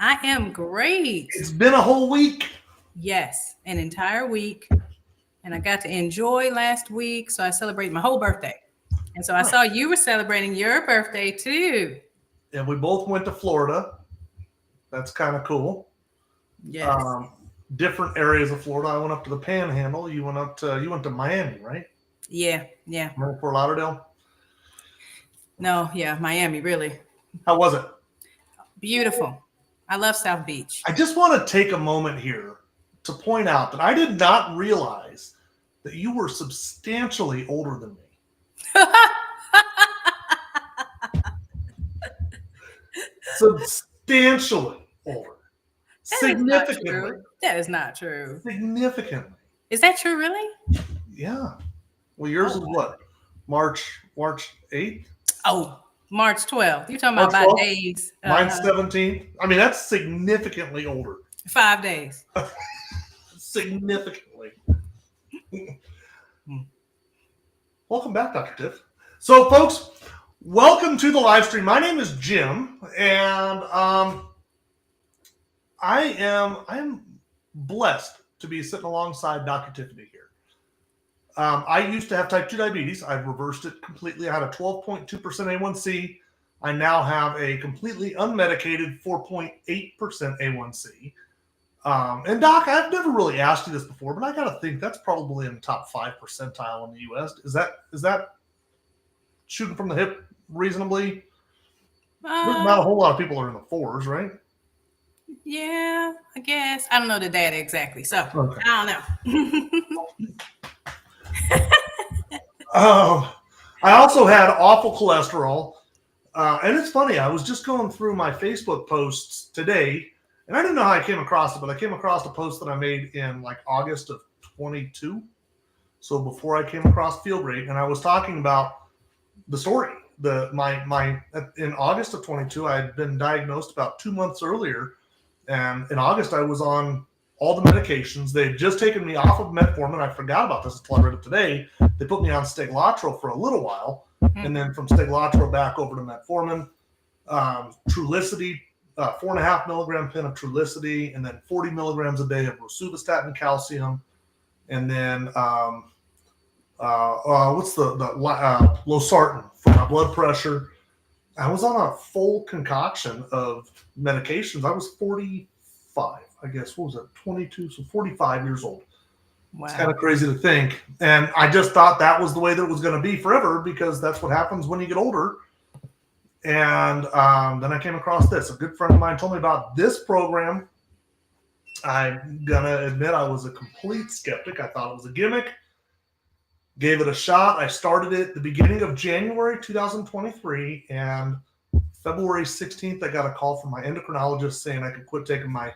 I am great. It's been a whole week. Yes, an entire week. And I got to enjoy last week. So I celebrated my whole birthday. And so I Nice. saw you were celebrating your birthday too. And we both went to Florida. That's kind of cool. Yes. Um, Different areas of Florida. I went up to the Panhandle. You went to Miami, right? Yeah. Yeah. Fort Lauderdale. No, yeah. Miami, really. How was it? Beautiful. I love South Beach. I just want to take a moment here to point out that I did not realize that you were substantially older than me. Substantially older. That is not Significantly. true. That is not true. Significantly. Is that true, really? Yeah. Well, yours Oh, is what? March 8th? oh, March 12th. You're talking March about 12th? days. Mine's 17th. I mean, that's significantly older. 5 days. Significantly. Welcome back, Dr. Tiff. So, folks, welcome to the live stream. My name is Jim, and I am blessed to be sitting alongside Dr. Tiffany here. I used to have type 2 diabetes. I've reversed it completely. I had a 12.2% A1C. I now have a completely unmedicated 4.8% A1C. And Doc, I've never really asked you this before, but I got to think that's probably in the top 5 percentile in the U.S. Is that shooting from the hip reasonably? There's not a whole lot of people are in the 4s, right? Yeah, I guess. I don't know the data exactly. So Okay. I don't know. I also had awful cholesterol. And it's funny, I was just going through my Facebook posts today, and I didn't know how I came across it, but I came across a post that I made in like August of 22. So before I came across Field Rate, and I was talking about the story. In August of 22, I had been diagnosed about 2 months earlier, and in August I was on all the medications. They had just taken me off of metformin. I forgot about this until I read it today. They put me on Steglatro for a little while, and then from Steglatro back over to metformin, Trulicity, 4.5 milligram pen of Trulicity, and then 40 milligrams a day of rosuvastatin calcium, and then losartan for my blood pressure. I was on a full concoction of medications. I was 45, I guess. What was it? 22, so 45 years old. Wow. It's kind of crazy to think. And I just thought that was the way that it was going to be forever, because that's what happens when you get older. And then I came across this. A good friend of mine told me about this program. I'm going to admit I was a complete skeptic. I thought it was a gimmick. Gave it a shot. I started it at the beginning of January 2023, and February 16th, I got a call from my endocrinologist saying I could quit taking my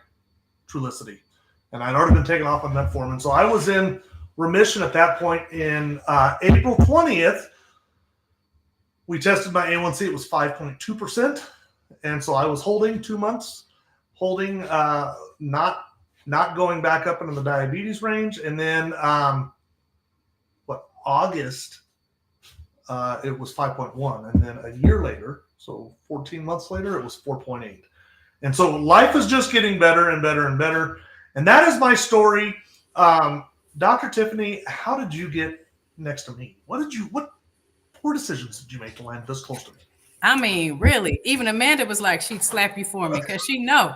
Trulicity. And I'd already been taken off on metformin. So I was in remission at that point. In April 20th, we tested my A1C. It was 5.2%. And so I was holding 2 months, not going back up into the diabetes range. And then August, it was 5.1. And then a year later, so 14 months later, it was 4.8. And so life is just getting better and better and better. And that is my story. Dr. Tiffany, how did you get next to me? What poor decisions did you make to land this close to me? I mean, really, even Amanda was like, she'd slap you for me because she know.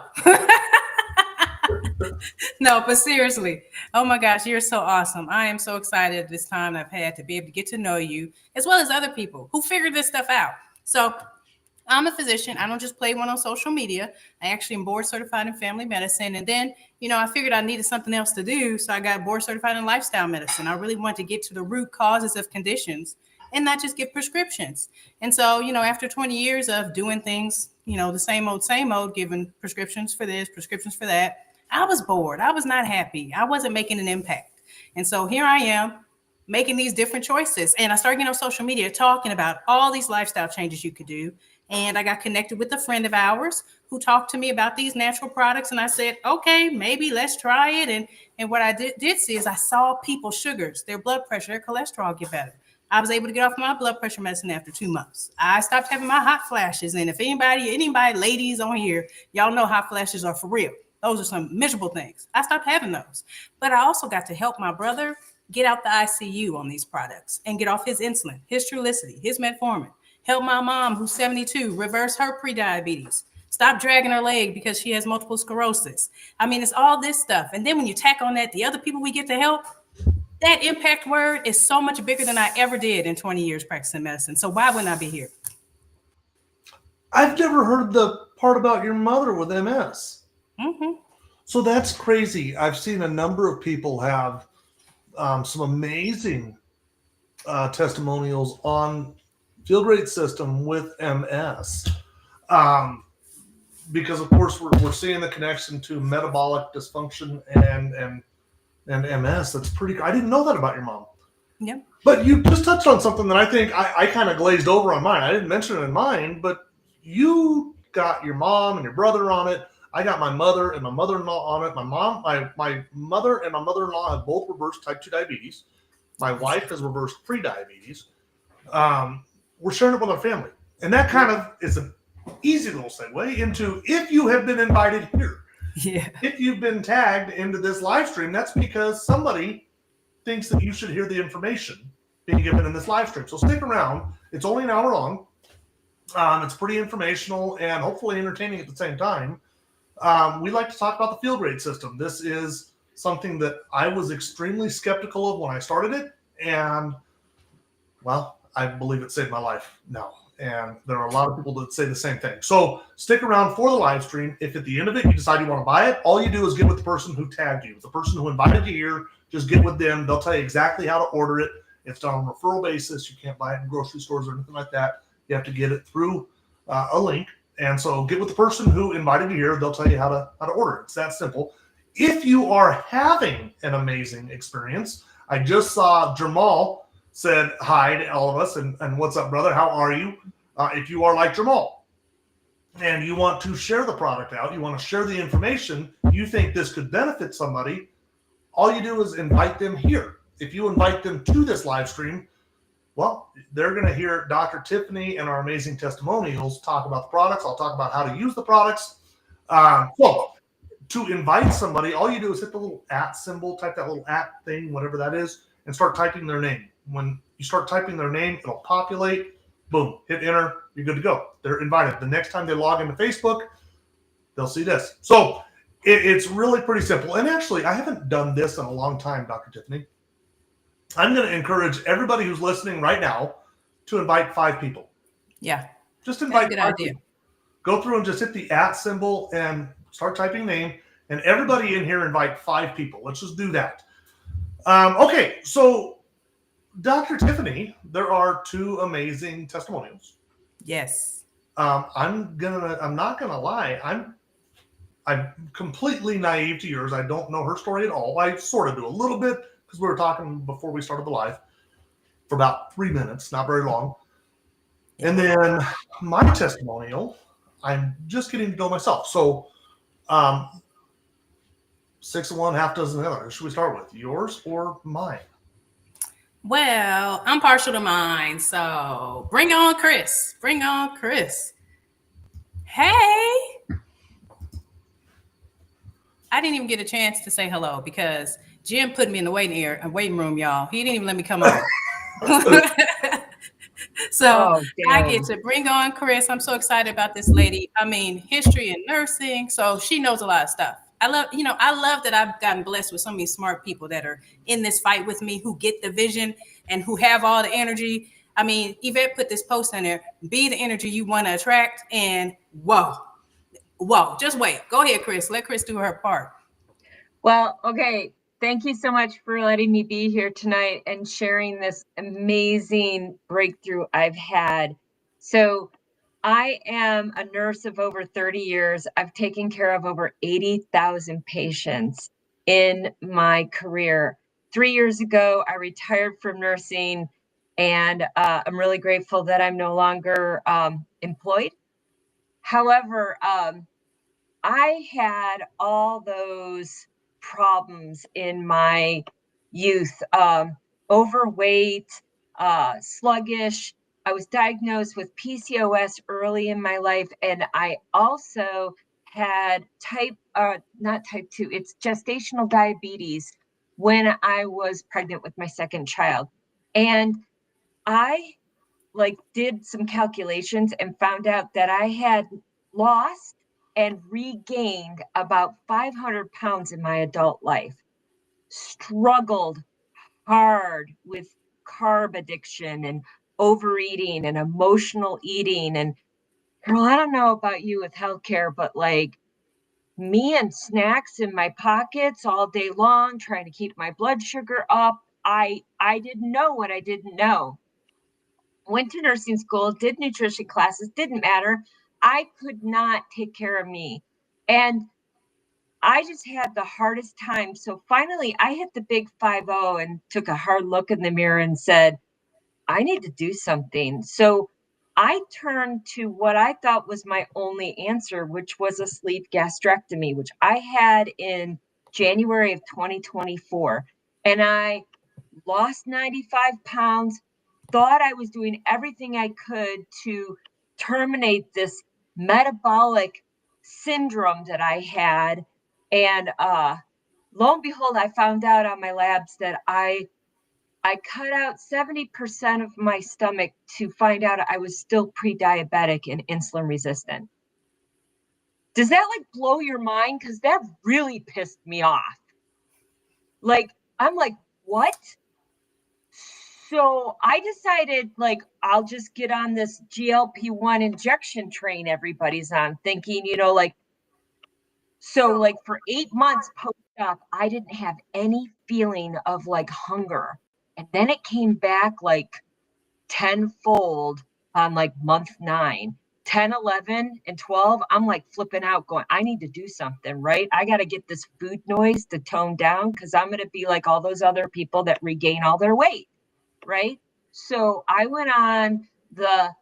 No, but seriously, oh my gosh, you're so awesome. I am so excited at this time I've had to be able to get to know you, as well as other people who figured this stuff out. So I'm a physician. I don't just play one on social media. I actually am board certified in family medicine. And then, I figured I needed something else to do. So I got board certified in lifestyle medicine. I really wanted to get to the root causes of conditions and not just give prescriptions. And so, after 20 years of doing things, the same old, giving prescriptions for this, prescriptions for that, I was bored. I was not happy. I wasn't making an impact. And so here I am making these different choices. And I started getting on social media talking about all these lifestyle changes you could do. And I got connected with a friend of ours who talked to me about these natural products. And I said, okay, maybe let's try it. And what I did see is I saw people's sugars, their blood pressure, their cholesterol get better. I was able to get off my blood pressure medicine after 2 months. I stopped having my hot flashes. And if anybody, ladies on here, y'all know hot flashes are for real. Those are some miserable things. I stopped having those. But I also got to help my brother get out the ICU on these products and get off his insulin, his Trulicity, his metformin. Help my mom, who's 72, reverse her prediabetes. Stop dragging her leg because she has multiple sclerosis. I mean, it's all this stuff. And then when you tack on that, the other people we get to help, that impact word is so much bigger than I ever did in 20 years practicing medicine. So why wouldn't I be here? I've never heard the part about your mother with MS. Mm-hmm. So that's crazy. I've seen a number of people have some amazing testimonials on Feel Great System with MS. Because of course we're seeing the connection to metabolic dysfunction and MS. That's pretty. I didn't know that about your mom. Yeah. But you just touched on something that I think I kind of glazed over on mine. I didn't mention it in mine, but you got your mom and your brother on it. I got my mother and my mother-in-law on it. My mother and my mother-in-law have both reversed type 2 diabetes. My wife has reversed pre-diabetes. We're sharing it with our family. And that kind of is an easy little segue into if you have been invited here. Yeah. If you've been tagged into this live stream, that's because somebody thinks that you should hear the information being given in this live stream. So stick around. It's only an hour long. It's pretty informational and hopefully entertaining at the same time. We like to talk about the Feel Great System. This is something that I was extremely skeptical of when I started it. And, well, I believe it saved my life now. And there are a lot of people that say the same thing. So stick around for the live stream. If at the end of it you decide you want to buy it, all you do is get with the person who tagged you. The person who invited you here, just get with them. They'll tell you exactly how to order it. It's done on a referral basis. You can't buy it in grocery stores or anything like that. You have to get it through a link. And so get with the person who invited you here. They'll tell you how to order it. It's that simple. If you are having an amazing experience, I just saw Jamal said hi to all of us and what's up, brother? How are you? If you are like Jamal and you want to share the product out, you want to share the information, you think this could benefit somebody, all you do is invite them here. If you invite them to this live stream, well, they're going to hear Dr. Tiffany and our amazing testimonials talk about the products. I'll talk about how to use the products. So to invite somebody, all you do is hit the little @ symbol, type that little @ thing, whatever that is, and start typing their name. When you start typing their name, it'll populate. Boom, hit enter. You're good to go. They're invited. The next time they log into Facebook, they'll see this. So it's really pretty simple. And actually, I haven't done this in a long time, Dr. Tiffany. I'm going to encourage everybody who's listening right now to invite 5 people. Yeah. Just invite 5 idea. people. Go through and just hit the @ symbol and start typing name. And everybody in here invite 5 people. Let's just do that. Okay, so Dr. Tiffany, there are 2 amazing testimonials. Yes. I'm not gonna lie. I'm completely naive to yours. I don't know her story at all. I sort of do a little bit because we were talking before we started the live for about 3 minutes, not very long. And then my testimonial, I'm just getting to know myself. So 6 of one, half dozen of the other. Should we start with yours or mine? Well, I'm partial to mine, so bring on Chris. Bring on Chris. Hey. I didn't even get a chance to say hello because Jim put me in the waiting room, y'all. He didn't even let me come on. So I get to bring on Chris. I'm so excited about this lady. I mean, history and nursing, so she knows a lot of stuff. I love that I've gotten blessed with so many smart people that are in this fight with me, who get the vision and who have all the energy. I mean, Yvette put this post in there, be the energy you want to attract. And whoa, just wait. Go ahead, Chris. Let Chris do her part. Well, okay. Thank you so much for letting me be here tonight and sharing this amazing breakthrough I've had. So I am a nurse of over 30 years. I've taken care of over 80,000 patients in my career. 3 years ago, I retired from nursing, and I'm really grateful that I'm no longer employed. However, I had all those problems in my youth, overweight, sluggish. I was diagnosed with PCOS early in my life, and I also had not type 2, it's gestational diabetes when I was pregnant with my second child. And I did some calculations and found out that I had lost and regained about 500 pounds in my adult life. Struggled hard with carb addiction and overeating and emotional eating. And girl, I don't know about you with healthcare, but me and snacks in my pockets all day long, trying to keep my blood sugar up. I didn't know what I didn't know. Went to nursing school, did nutrition classes, didn't matter. I could not take care of me. And I just had the hardest time. So finally, I hit the big 5-0 and took a hard look in the mirror and said, I need to do something. So I turned to what I thought was my only answer, which was a sleeve gastrectomy, which I had in January of 2024. And I lost 95 pounds, thought I was doing everything I could to terminate this metabolic syndrome that I had. And lo and behold, I found out on my labs that I cut out 70% of my stomach to find out I was still pre-diabetic and insulin resistant. Does that blow your mind? Because that really pissed me off. I'm like, what? So I decided I'll just get on this GLP-1 injection train everybody's on, thinking, for 8 months post-op, I didn't have any feeling of hunger. And then it came back tenfold on month 9, 10, 11, and 12. I'm flipping out going, I need to do something, right? I got to get this food noise to tone down because I'm going to be like all those other people that regain all their weight, right? So I went on the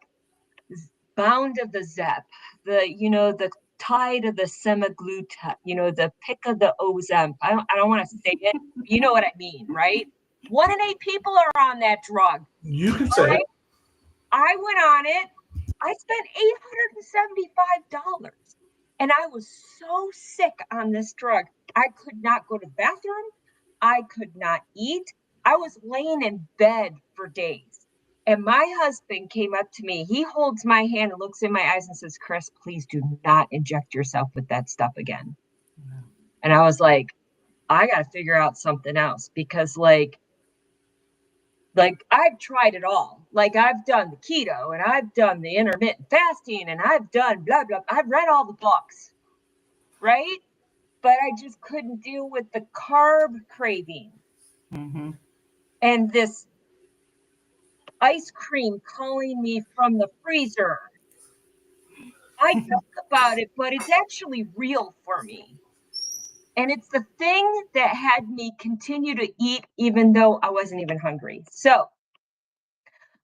bound of the Zep, the tide of the semaglutide, the pick of the Ozemp. I don't want to say it. You know what I mean, right? 1 in 8 people are on that drug. You can say it. I went on it. I spent $875. And I was so sick on this drug. I could not go to the bathroom. I could not eat. I was laying in bed for days. And my husband came up to me. He holds my hand and looks in my eyes and says, Chris, please do not inject yourself with that stuff again. Wow. And I was like, I got to figure out something else because I've tried it all. I've done the keto and I've done the intermittent fasting and I've done blah, blah. I've read all the books, right? But I just couldn't deal with the carb craving. Mm-hmm. And this ice cream calling me from the freezer. I joke about it, but it's actually real for me. And it's the thing that had me continue to eat even though I wasn't even hungry. So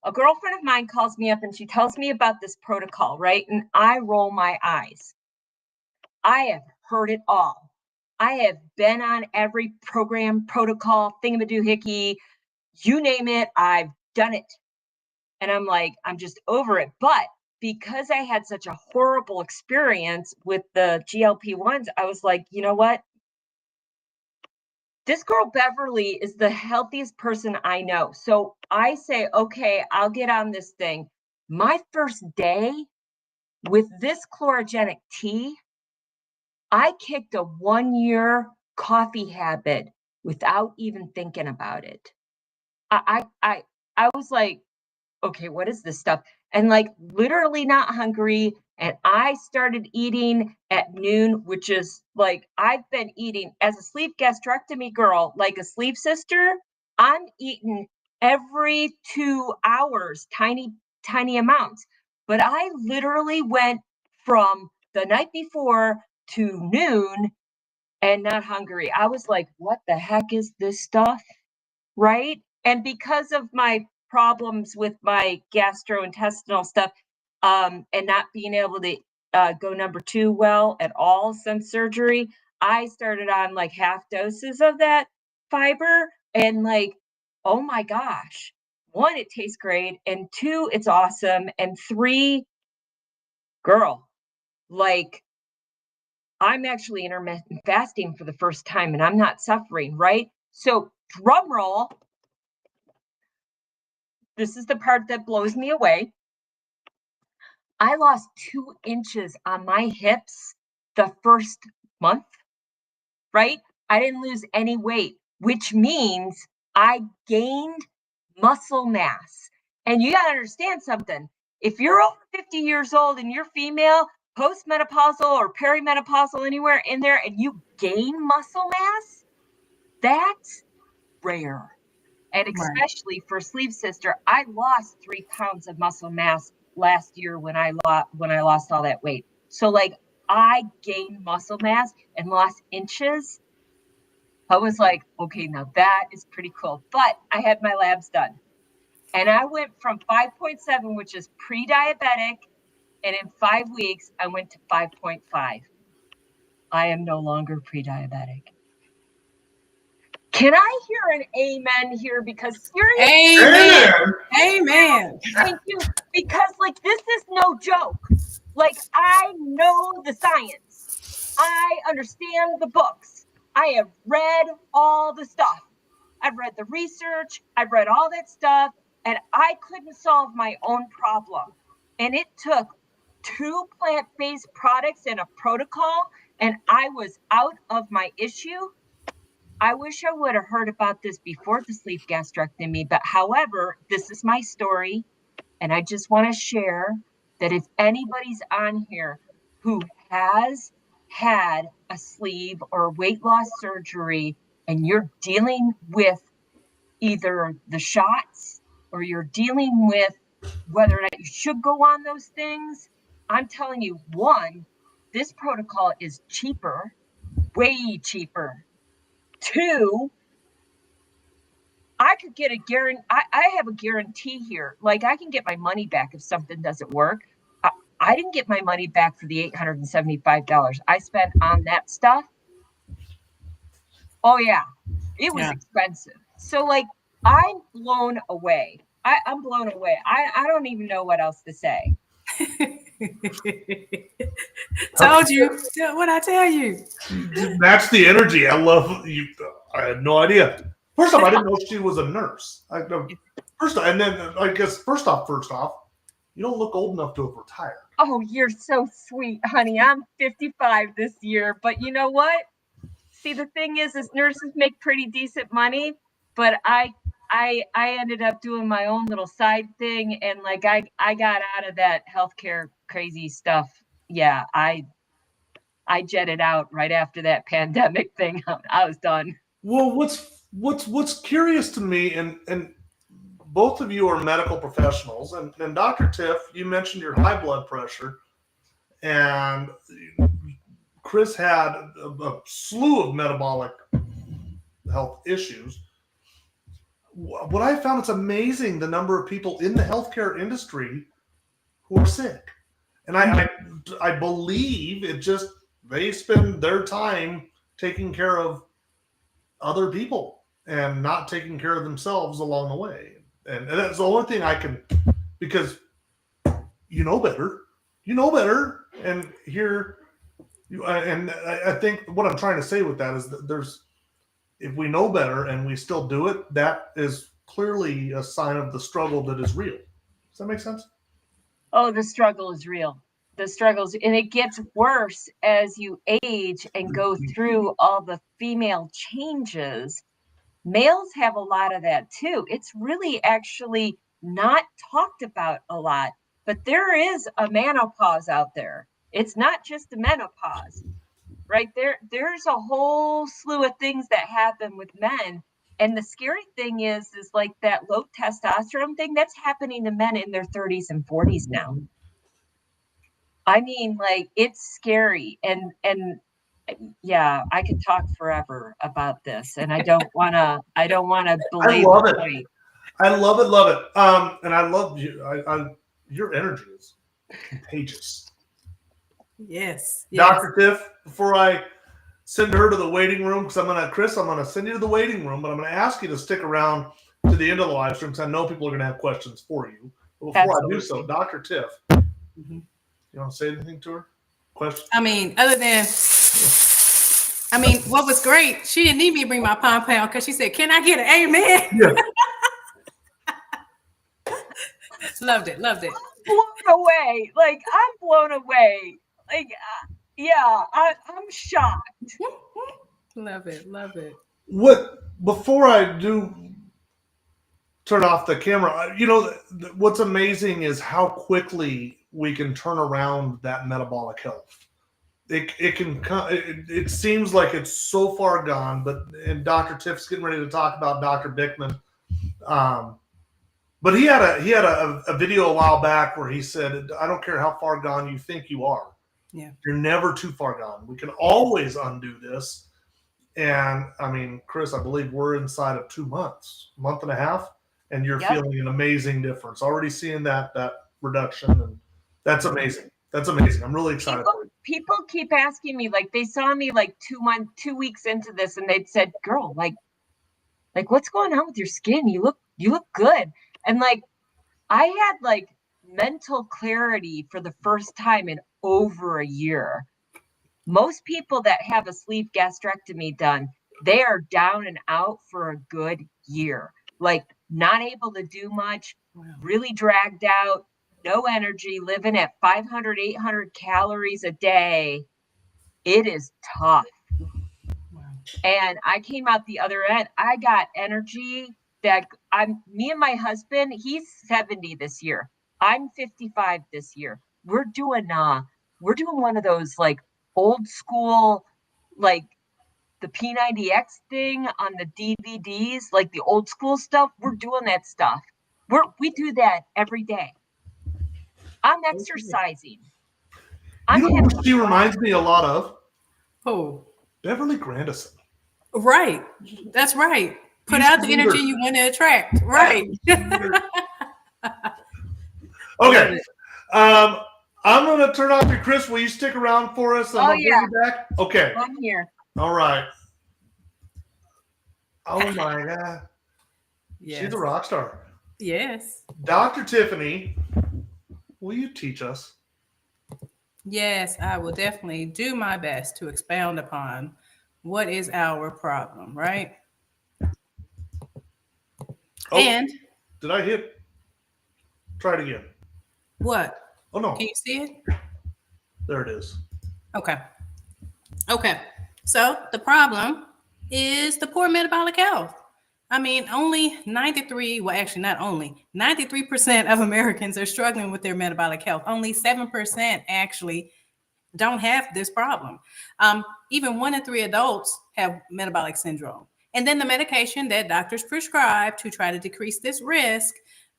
a girlfriend of mine calls me up and she tells me about this protocol, right? And I roll my eyes. I have heard it all. I have been on every program, protocol, thingamadoohickey, you name it, I've done it. And I'm like, I'm just over it. But because I had such a horrible experience with the GLP-1s, I was like, you know what? This girl, Beverly, is the healthiest person I know. So I say, okay, I'll get on this thing. My first day with this chlorogenic tea, I kicked a 1-year coffee habit without even thinking about it. I was like, okay, what is this stuff? And literally not hungry. And I started eating at noon, which is I've been eating as a sleeve gastrectomy girl, like a sleeve sister. I'm eating every 2 hours, tiny amounts. But I literally went from the night before to noon and not hungry. I was like, what the heck is this stuff? Right? And because of my problems with my gastrointestinal stuff, and not being able to go number 2 well at all since surgery, I started on half doses of that fiber and oh my gosh, 1, it tastes great, and 2, it's awesome, and 3, girl, like, I'm actually intermittent fasting for the first time, and I'm not suffering, right? So, drum roll. This is the part that blows me away. I lost 2 inches on my hips the first month, right? I didn't lose any weight, which means I gained muscle mass. And you got to understand something. If you're over 50 years old and you're female, postmenopausal or perimenopausal, anywhere in there, and you gain muscle mass, that's rare. And especially for Sleeve Sister, I lost 3 pounds of muscle mass last year when I lost all that weight. So like I gained muscle mass and lost inches. I was like, okay, now that is pretty cool. But I had my labs done. And I went from 5.7, which is pre-diabetic, and in 5 weeks, I went to 5.5. I am no longer pre-diabetic. Can I hear an amen here? Because seriously, amen. Amen. Thank you. Because like this is no joke. Like I know the science. I understand the books. I have read all the stuff. I've read the research. I've read all that stuff. And I couldn't solve my own problem. And it took 2 plant-based products and a protocol, and I was out of my issue. I wish I would have heard about this before the sleeve gastrectomy, but however, this is my story, and I just want to share that if anybody's on here who has had a sleeve or weight loss surgery and you're dealing with either the shots or you're dealing with whether or not you should go on those things, I'm telling you, 1, this protocol is cheaper, way cheaper. 2, I could get a guarantee. I have a guarantee here. Like I can get my money back if something doesn't work. I didn't get my money back for the $875 I spent on that stuff. Oh yeah, it was expensive. So like I'm blown away. I'm blown away. I don't even know what else to say. Told you. What I tell you? Match the energy. I love you. I had no idea. First off, I didn't know she was a nurse. First off, and then I guess first off, you don't look old enough to have retired. Oh, you're so sweet, honey. I'm 55 this year, but you know what? See, the thing is nurses make pretty decent money, but I ended up doing my own little side thing, and like I got out of that healthcare crazy stuff. Yeah, I jetted out right after that pandemic thing. I was done. Well, what's curious to me, and both of you are medical professionals, and Dr. Tiff, you mentioned your high blood pressure, and Chris had a slew of metabolic health issues. What I found, it's amazing the number of people in the healthcare industry who are sick. And I believe it just, they spend their time taking care of other people and not taking care of themselves along the way. And that's the only thing I can, because you know better. And here, and I think what I'm trying to say with that is that if we know better and we still do it, that is clearly a sign of the struggle that is real. Does that make sense? Oh, the struggle is real. The struggles, and it gets worse as you age and go through all the female changes. Males have a lot of that too. It's really actually not talked about a lot, but there is a menopause out there. It's not just a menopause, right? There's a whole slew of things that happen with men. And the scary thing is like that low testosterone thing that's happening to men in their 30s and 40s now. I mean, like it's scary, and yeah, I could talk forever about this, and I don't want to believe. I love it. I love it. And I love you. Your energy is contagious. Yes. Dr. Tiff, before I send her to the waiting room, because I'm going to send you to the waiting room, but I'm going to ask you to stick around to the end of the live stream because I know people are going to have questions for you. But before I do so, Dr. Tiff, you want to say anything to her? Question? I mean, other than, what was great, she didn't need me to bring my pound because she said, "Can I get an amen?" Yeah. Loved it. Blown away. Like, I'm blown away. Like, yeah, I'm shocked. Love it. Before I do turn off the camera, what's amazing is how quickly we can turn around that metabolic health. It seems like it's so far gone, and Dr. Tiff's getting ready to talk about Dr. Bickman. But he had a video a while back where he said, "I don't care how far gone you think you are. Yeah. You're never too far gone. We can always undo this." And I mean, Chris, I believe we're inside of 2 months, month and a half, and you're feeling an amazing difference. Already seeing that reduction, and that's amazing. I'm really excited. People keep asking me, like, they saw me like 2 weeks into this, and they'd said, "Girl, like what's going on with your skin? You look good." And like, I had like mental clarity for the first time in over a year. Most people that have a sleeve gastrectomy done, they are down and out for a good year. Like, not able to do much, really dragged out, no energy, living at 500, 800 calories a day. It is tough. And I came out the other end. I got energy that me and my husband, he's 70 this year. I'm 55 this year. We're doing one of those like old school, like the P90X thing on the DVDs, like the old school stuff. We're doing that stuff. We do that every day. I'm exercising. Who she reminds me a lot of? Who? Beverly Grandison. Right. That's right. Put out the energy you want to attract. Right. Okay. I'm going to turn off your Chris. Will you stick around for us? I'm bring you back. Okay. I'm here. All right. Oh my God. Yes. She's a rock star. Yes. Dr. Tiffany, will you teach us? Yes, I will definitely do my best to expound upon what is our problem, right? And did I hit? Try it again. What? Oh no. Can you see it? There it is. Okay. So the problem is the poor metabolic health. I mean, only 93% of Americans are struggling with their metabolic health. Only 7% actually don't have this problem. Even 1 in 3 adults have metabolic syndrome. And then the medication that doctors prescribe to try to decrease this risk,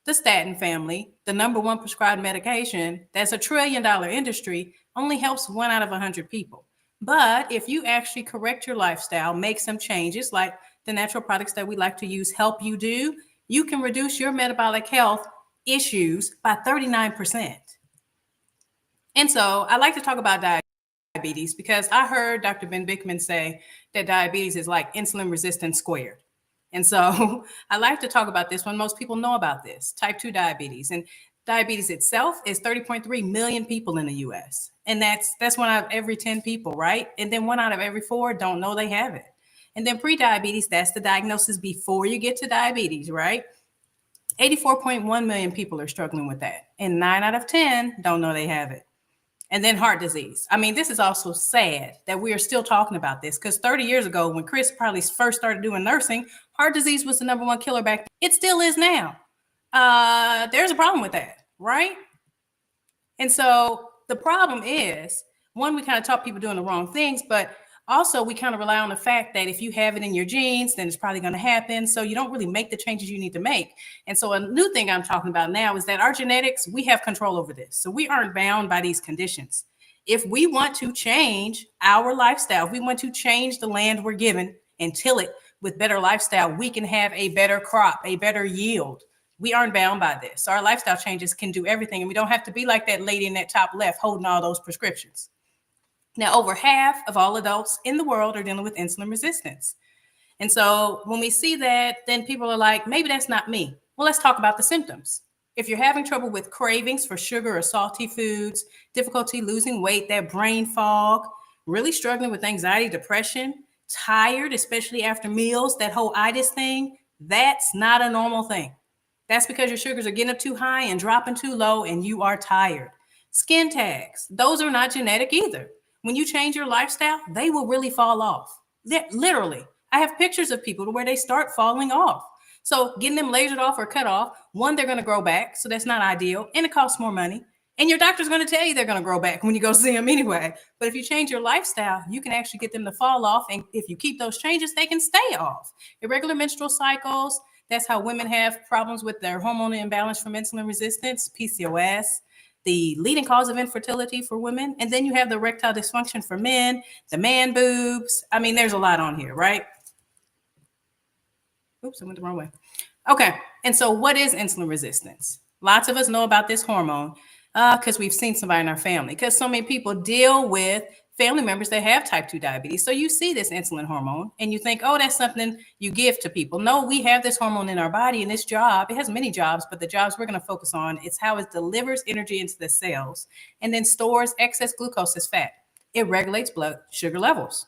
the statin family, the number 1 prescribed medication, that's $1 trillion industry, only helps 1 out of 100 people. But if you actually correct your lifestyle, make some changes like the natural products that we like to use help you do, you can reduce your metabolic health issues by 39%. And so I like to talk about diabetes because I heard Dr. Ben Bickman say that diabetes is like insulin resistance squared. And so I like to talk about this when most people know about this, type 2 diabetes. And diabetes itself is 30.3 million people in the US. And that's 1 out of every 10 people, right? And then 1 out of every 4 don't know they have it. And then pre-diabetes, that's the diagnosis before you get to diabetes, right? 84.1 million people are struggling with that. And 9 out of 10 don't know they have it. And then heart disease. I mean, this is also sad that we are still talking about this because 30 years ago, when Chris probably first started doing nursing, heart disease was the number 1 killer back then. It still is now. There's a problem with that, right? And so the problem is, one, we kind of taught people doing the wrong things, but also we kind of rely on the fact that if you have it in your genes, then it's probably going to happen. So you don't really make the changes you need to make. And so a new thing I'm talking about now is that our genetics, we have control over this. So we aren't bound by these conditions. If we want to change our lifestyle, if we want to change the land we're given and till it with better lifestyle, we can have a better crop, a better yield. We aren't bound by this. So our lifestyle changes can do everything. And we don't have to be like that lady in that top left holding all those prescriptions. Now, over half of all adults in the world are dealing with insulin resistance. And so when we see that, then people are like, maybe that's not me. Well, let's talk about the symptoms. If you're having trouble with cravings for sugar or salty foods, difficulty losing weight, that brain fog, really struggling with anxiety, depression, tired, especially after meals, that whole itis thing, that's not a normal thing. That's because your sugars are getting up too high and dropping too low and you are tired. Skin tags, those are not genetic either. When you change your lifestyle, they will really fall off. Literally. I have pictures of people where they start falling off. So getting them lasered off or cut off, one, they're going to grow back. So that's not ideal. And it costs more money. And your doctor's going to tell you they're going to grow back when you go see them anyway. But if you change your lifestyle, you can actually get them to fall off. And if you keep those changes, they can stay off. Irregular menstrual cycles, that's how women have problems with their hormonal imbalance from insulin resistance, PCOS, the leading cause of infertility for women. And then you have the erectile dysfunction for men, the man boobs. I mean, there's a lot on here, right? Oops, I went the wrong way. Okay, and so what is insulin resistance? Lots of us know about this hormone because we've seen somebody in our family, because so many people deal with family members that have type 2 diabetes. So you see this insulin hormone and you think, oh, that's something you give to people. No, we have this hormone in our body, and this job, it has many jobs, but the jobs we're going to focus on is how it delivers energy into the cells and then stores excess glucose as fat. It regulates blood sugar levels.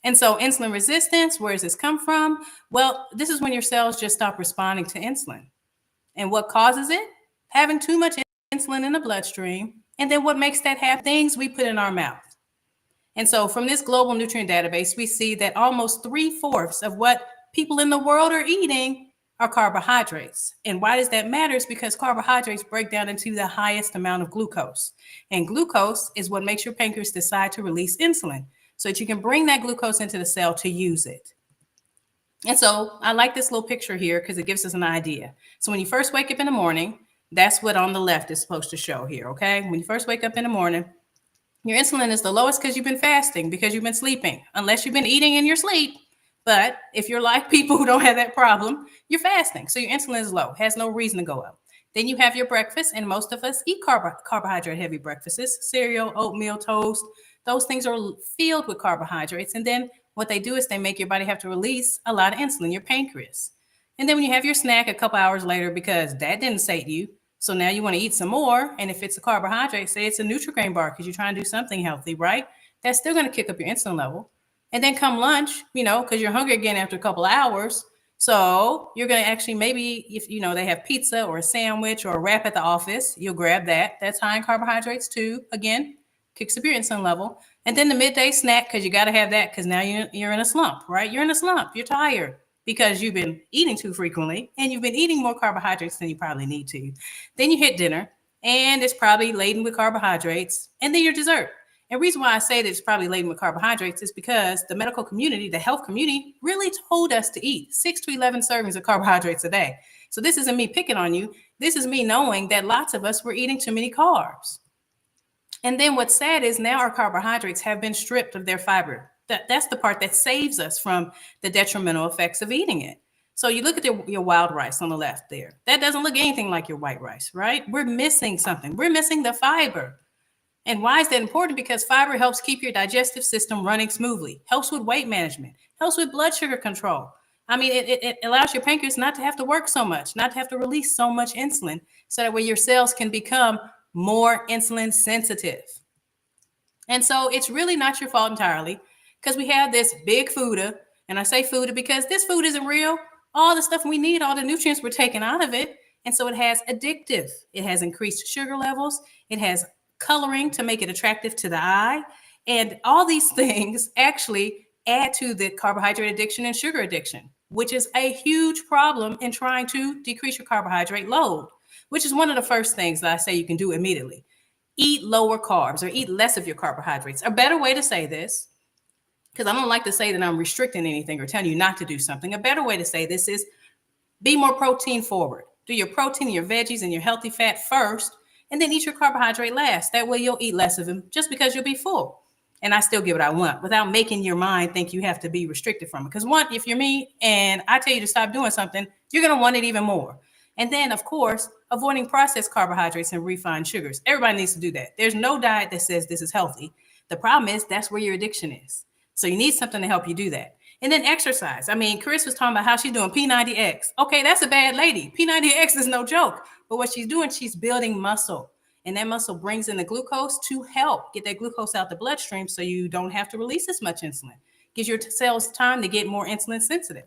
And so insulin resistance, where does this come from? Well, this is when your cells just stop responding to insulin. And what causes it? Having too much insulin in the bloodstream. And then what makes that happen? Things we put in our mouth. And so from this global nutrient database, we see that almost 3/4 of what people in the world are eating are carbohydrates. And why does that matter? Is because carbohydrates break down into the highest amount of glucose. And glucose is what makes your pancreas decide to release insulin, so that you can bring that glucose into the cell to use it. And so I like this little picture here because it gives us an idea. So when you first wake up in the morning, that's what on the left is supposed to show here, okay? When you first wake up in the morning, your insulin is the lowest because you've been fasting, because you've been sleeping, unless you've been eating in your sleep. But if you're like people who don't have that problem, you're fasting. So your insulin is low, has no reason to go up. Then you have your breakfast, and most of us eat carbohydrate-heavy breakfasts, cereal, oatmeal, toast. Those things are filled with carbohydrates. And then what they do is they make your body have to release a lot of insulin, your pancreas. And then when you have your snack a couple hours later, because that didn't sate you, so now you want to eat some more. And if it's a carbohydrate, say it's a Nutri-Grain bar because you're trying to do something healthy, right? That's still going to kick up your insulin level. And then come lunch, because you're hungry again after a couple hours. So you're going to actually, maybe if, they have pizza or a sandwich or a wrap at the office, you'll grab that. That's high in carbohydrates too. Again, kicks up your insulin level. And then the midday snack, because you got to have that because now you're in a slump, right? You're in a slump. You're tired because you've been eating too frequently and you've been eating more carbohydrates than you probably need to. Then you hit dinner and it's probably laden with carbohydrates, and then your dessert. And the reason why I say that it's probably laden with carbohydrates is because the medical community, the health community, really told us to eat 6 to 11 servings of carbohydrates a day. So this isn't me picking on you. This is me knowing that lots of us were eating too many carbs. And then what's sad is now our carbohydrates have been stripped of their fiber. That's the part that saves us from the detrimental effects of eating it. So you look at your wild rice on the left there. That doesn't look anything like your white rice, right? We're missing something. We're missing the fiber. And why is that important? Because fiber helps keep your digestive system running smoothly, helps with weight management, helps with blood sugar control. I mean, it allows your pancreas not to have to work so much, not to have to release so much insulin, so that way your cells can become more insulin sensitive. And so it's really not your fault entirely, because we have this big food, and I say food because this food isn't real. All the stuff we need, all the nutrients we're taking out of it. And so it has addictive. It has increased sugar levels. It has coloring to make it attractive to the eye. And all these things actually add to the carbohydrate addiction and sugar addiction, which is a huge problem in trying to decrease your carbohydrate load, which is one of the first things that I say you can do immediately. Eat lower carbs, or eat less of your carbohydrates. A better way to say this, because I don't like to say that I'm restricting anything or telling you not to do something. A better way to say this is be more protein forward. Do your protein and your veggies and your healthy fat first, and then eat your carbohydrate last. That way you'll eat less of them just because you'll be full. And I still get what I want without making your mind think you have to be restricted from it. Because one, if you're me and I tell you to stop doing something, you're going to want it even more. And then, of course, avoiding processed carbohydrates and refined sugars. Everybody needs to do that. There's no diet that says this is healthy. The problem is that's where your addiction is. So you need something to help you do that. And then exercise. I mean, Chris was talking about how she's doing P90X. Okay, that's a bad lady. P90X is no joke. But what she's doing, she's building muscle. And that muscle brings in the glucose to help get that glucose out the bloodstream so you don't have to release as much insulin. Gives your cells time to get more insulin sensitive.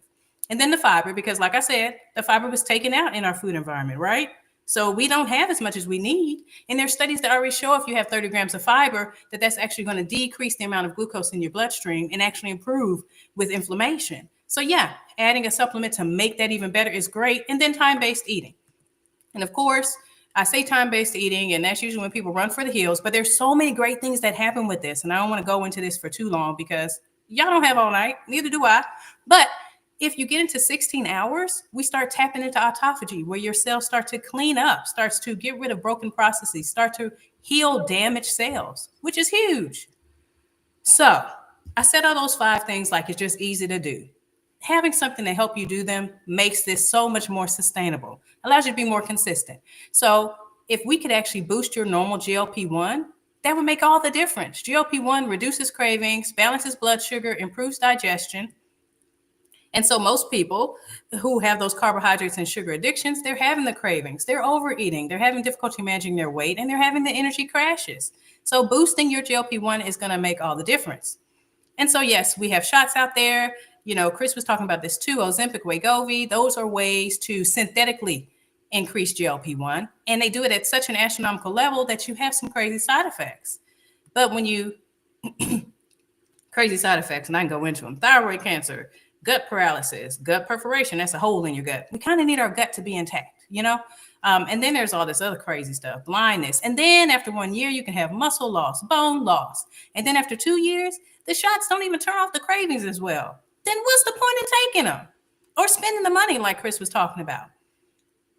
And then the fiber, because like I said, the fiber was taken out in our food environment, right? So we don't have as much as we need. And there's studies that already show if you have 30 grams of fiber, that's actually going to decrease the amount of glucose in your bloodstream and actually improve with inflammation. So yeah, adding a supplement to make that even better is great. And then time-based eating. And of course, I say time-based eating, and that's usually when people run for the hills, but there's so many great things that happen with this. And I don't want to go into this for too long because y'all don't have all night, neither do I. But if you get into 16 hours, we start tapping into autophagy, where your cells start to clean up, starts to get rid of broken processes, start to heal damaged cells, which is huge. So I said all those 5 things like it's just easy to do. Having something to help you do them makes this so much more sustainable, allows you to be more consistent. So if we could actually boost your normal GLP-1, that would make all the difference. GLP-1 reduces cravings, balances blood sugar, improves digestion. And so most people who have those carbohydrates and sugar addictions, they're having the cravings, they're overeating, they're having difficulty managing their weight, and they're having the energy crashes. So boosting your GLP-1 is going to make all the difference. And so, yes, we have shots out there. You know, Chris was talking about this too, Ozempic, Wegovy. Those are ways to synthetically increase GLP-1. And they do it at such an astronomical level that you have some crazy side effects. But when you, crazy side effects, and I can go into them, thyroid cancer, gut paralysis, gut perforation, that's a hole in your gut. We kind of need our gut to be intact, you know? And then there's all this other crazy stuff, blindness. And then after 1 year, you can have muscle loss, bone loss. And then after 2 years, the shots don't even turn off the cravings as well. Then what's the point of taking them or spending the money like Chris was talking about?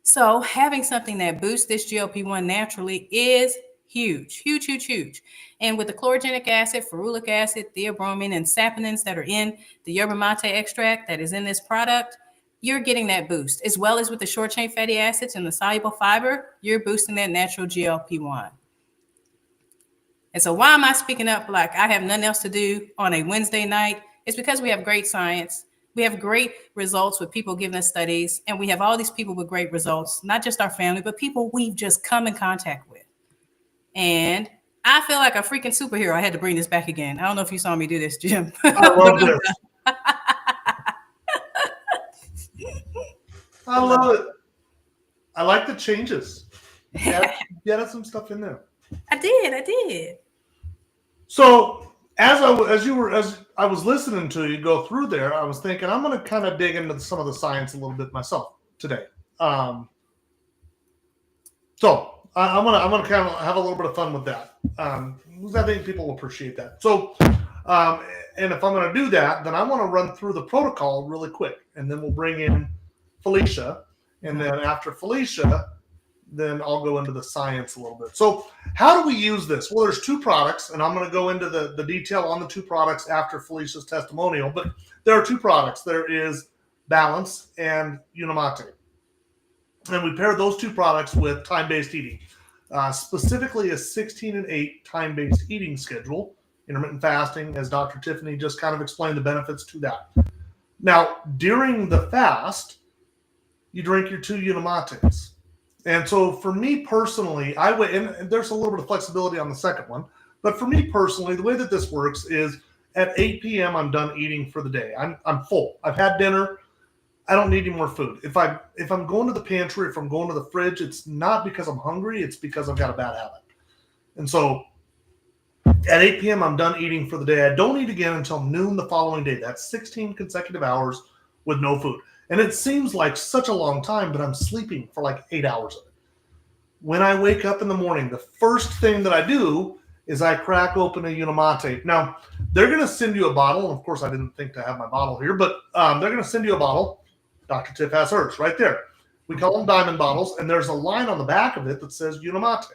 So having something that boosts this GLP-1 naturally is huge, huge, huge, huge. And with the chlorogenic acid, ferulic acid, theobromine, and saponins that are in the yerba mate extract that is in this product, you're getting that boost. As well as with the short chain fatty acids and the soluble fiber, you're boosting that natural GLP-1. And so why am I speaking up like I have nothing else to do on a Wednesday night? It's because we have great science. We have great results with people giving us studies. And we have all these people with great results, not just our family, but people we've just come in contact with. And I feel like a freaking superhero. I had to bring this back again. I don't know if you saw me do this, Jim. I love this. I love it. I like the changes. You added some stuff in there. I did. So as I was listening to you go through there, I was thinking I'm going to kind of dig into some of the science a little bit myself today. So I'm gonna kind of have a little bit of fun with that. I think people will appreciate that. So, and if I'm going to do that, then I want to run through the protocol really quick, and then we'll bring in Felicia, and then after Felicia, then I'll go into the science a little bit. So how do we use this? Well, there's 2 products, and I'm going to go into the detail on the 2 products after Felicia's testimonial, but there are 2 products. There is Balance and Unimate. And we pair those 2 products with time-based eating, specifically a 16 and 8 time-based eating schedule, intermittent fasting, as Dr. Tiffany just kind of explained the benefits to that. Now, during the fast, you drink your 2 Unimates. And so for me personally, and there's a little bit of flexibility on the second one, but for me personally, the way that this works is at 8 p.m. I'm done eating for the day. I'm full. I've had dinner. I don't need any more food. If I'm going to the pantry, if I'm going to the fridge, it's not because I'm hungry. It's because I've got a bad habit. And so at 8 p.m., I'm done eating for the day. I don't eat again until noon the following day. That's 16 consecutive hours with no food. And it seems like such a long time, but I'm sleeping for like 8 hours of it. When I wake up in the morning, the first thing that I do is I crack open a Unimate. Now, they're going to send you a bottle. And of course, I didn't think to have my bottle here, but they're going to send you a bottle. Dr. Tiff has hers right there. We call them diamond bottles, and there's a line on the back of it that says Unimate.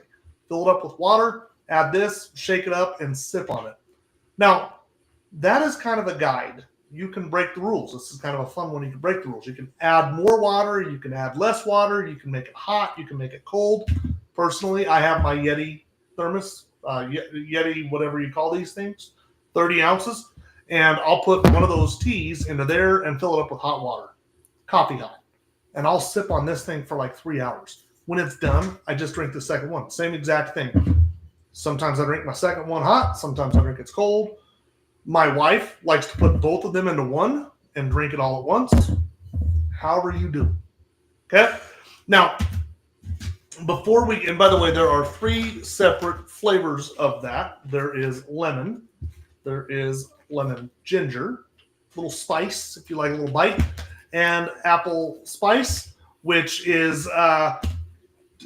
Fill it up with water, add this, shake it up, and sip on it. Now, that is kind of a guide. You can break the rules. This is kind of a fun one. You can break the rules. You can add more water. You can add less water. You can make it hot. You can make it cold. Personally, I have my Yeti thermos, Yeti, whatever you call these things, 30 ounces. and I'll put one of those teas into there and fill it up with hot water, coffee hot, and I'll sip on this thing for like 3 hours. When it's done, I just drink the second one. Same exact thing. Sometimes I drink my second one hot. Sometimes I drink it's cold. My wife likes to put both of them into one and drink it all at once. However you do. Okay? Now, before we, and by the way, there are 3 separate flavors of that. There is lemon. There is lemon ginger. Little spice, if you like a little bite. And apple spice, which is,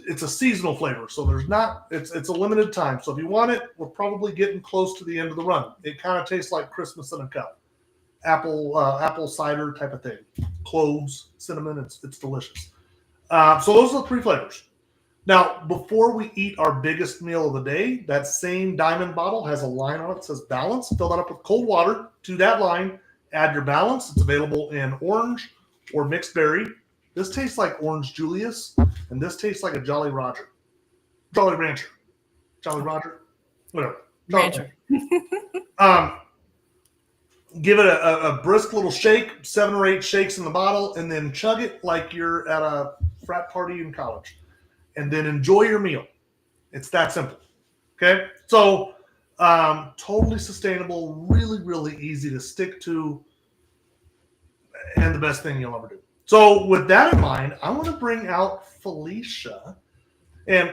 it's a seasonal flavor. So there's not, it's a limited time. So if you want it, we're probably getting close to the end of the run. It kind of tastes like Christmas in a cup. Apple cider type of thing. Cloves, cinnamon, it's delicious. So those are the 3 flavors. Now, before we eat our biggest meal of the day, that same diamond bottle has a line on it that says balance. Fill that up with cold water. To that line, add your balance. It's available in orange or mixed berry. This tastes like Orange Julius, and this tastes like a Jolly Roger. Jolly Rancher. Jolly Roger? Whatever. Rancher. Give it a brisk little shake, 7 or 8 shakes in the bottle, and then chug it like you're at a frat party in college. And then enjoy your meal. It's that simple. Okay? So, totally sustainable, really, really easy to stick to, and the best thing you'll ever do. So, with that in mind, I want to bring out Felicia. And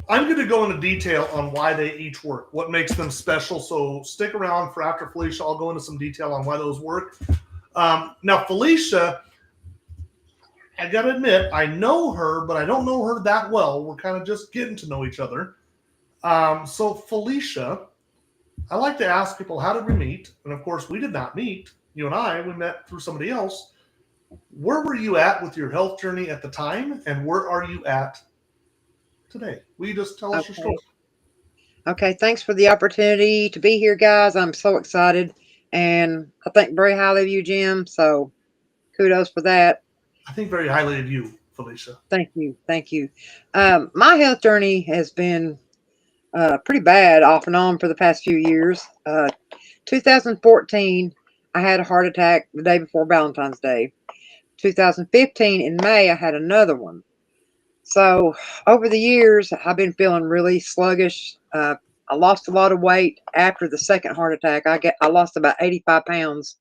I'm going to go into detail on why they each work, what makes them special. So, stick around for after Felicia. I'll go into some detail on why those work. Now, Felicia, I got to admit, I know her, but I don't know her that well. We're kind of just getting to know each other. So, Felicia, I like to ask people, how did we meet? And of course, we did not meet. You and I, we met through somebody else. Where were you at with your health journey at the time? And where are you at today? Will you just tell us your story? Okay, thanks for the opportunity to be here, guys. I'm so excited. And I think very highly of you, Jim. So kudos for that. I think very highly of you, Felicia. Thank you. Thank you. My health journey has been pretty bad off and on for the past few years. 2014, I had a heart attack the day before Valentine's Day. 2015, in May, I had another one. So over the years, I've been feeling really sluggish. I lost a lot of weight after the second heart attack. I lost about 85 pounds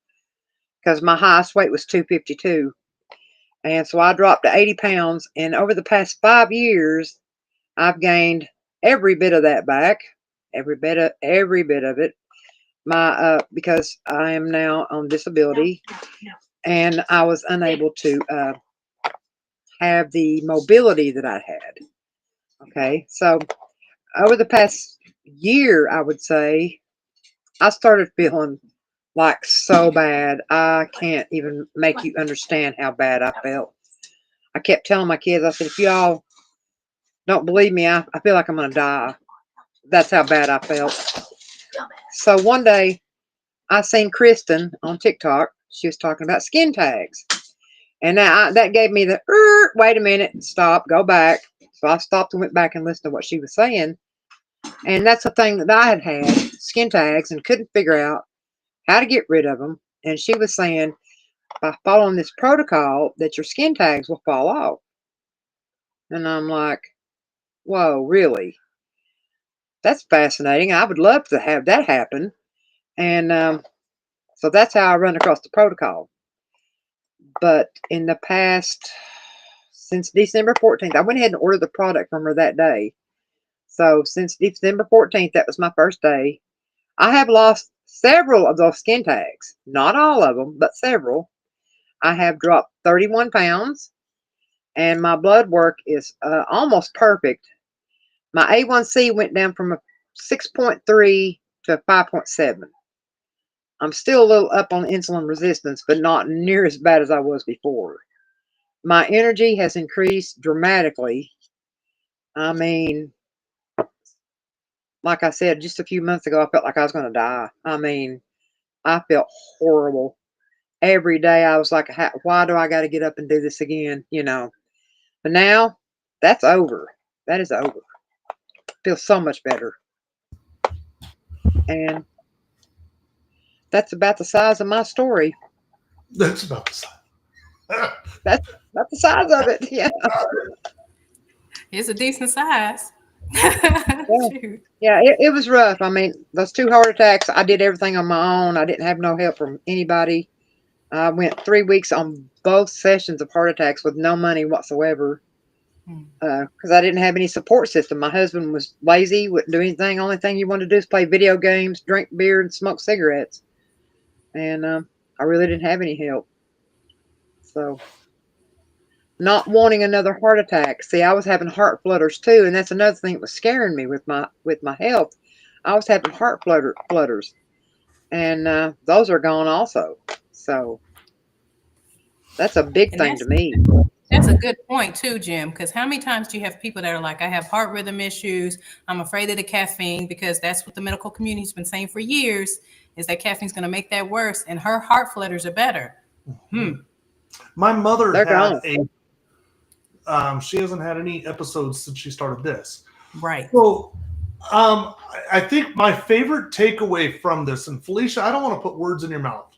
because my highest weight was 252. And so I dropped to 80 pounds. And over the past 5 years, I've gained every bit of that back, every bit of it. Because I am now on disability, and I was unable to have the mobility that I had. Okay, so over the past year, I would say, I started feeling like so bad. I can't even make you understand how bad I felt. I kept telling my kids, I said, if y'all don't believe me, I feel like I'm going to die. That's how bad I felt. So one day, I seen Kristen on TikTok. She was talking about skin tags. And that gave me the, wait a minute, stop, go back. So I stopped and went back and listened to what she was saying. And that's the thing that I had skin tags, and couldn't figure out how to get rid of them. And she was saying, by following this protocol, that your skin tags will fall off. And I'm like, whoa, really? That's fascinating. I would love to have that happen. And so that's how I run across the protocol. But in the past, since December 14th, I went ahead and ordered the product from her that day. So since December 14th, that was my first day. I have lost several of those skin tags. Not all of them, but several. I have dropped 31 pounds, and my blood work is almost perfect. My A1C went down from a 6.3 to a 5.7. I'm still a little up on insulin resistance, but not near as bad as I was before. My energy has increased dramatically. I mean, like I said, just a few months ago, I felt like I was going to die. I mean, I felt horrible. Every day I was like, why do I got to get up and do this again? You know, but now that's over. That is over. Feels so much better. And that's about the size of my story. That's about the size. That's about the size of it. Yeah. It's a decent size. Yeah. Shoot. Yeah, it was rough. I mean, those 2 heart attacks, I did everything on my own. I didn't have no help from anybody. I went 3 weeks on both sessions of heart attacks with no money whatsoever because I didn't have any support system. My husband was lazy, wouldn't do anything. Only thing you wanted to do is play video games, drink beer, and smoke cigarettes. And I really didn't have any help. So, not wanting another heart attack. See, I was having heart flutters too, and that's another thing that was scaring me with my health. I was having flutters, and those are gone also. So that's a big And thing to me. that's a good point too, Jim, because how many times do you have people that are like, I have heart rhythm issues, I'm afraid of the caffeine, because that's what the medical community's been saying for years, is that caffeine's going to make that worse, and her heart flutters are better. My mother They're had gone. she hasn't had any episodes since she started this. Right. So I think my favorite takeaway from this, and Felicia, I don't want to put words in your mouth.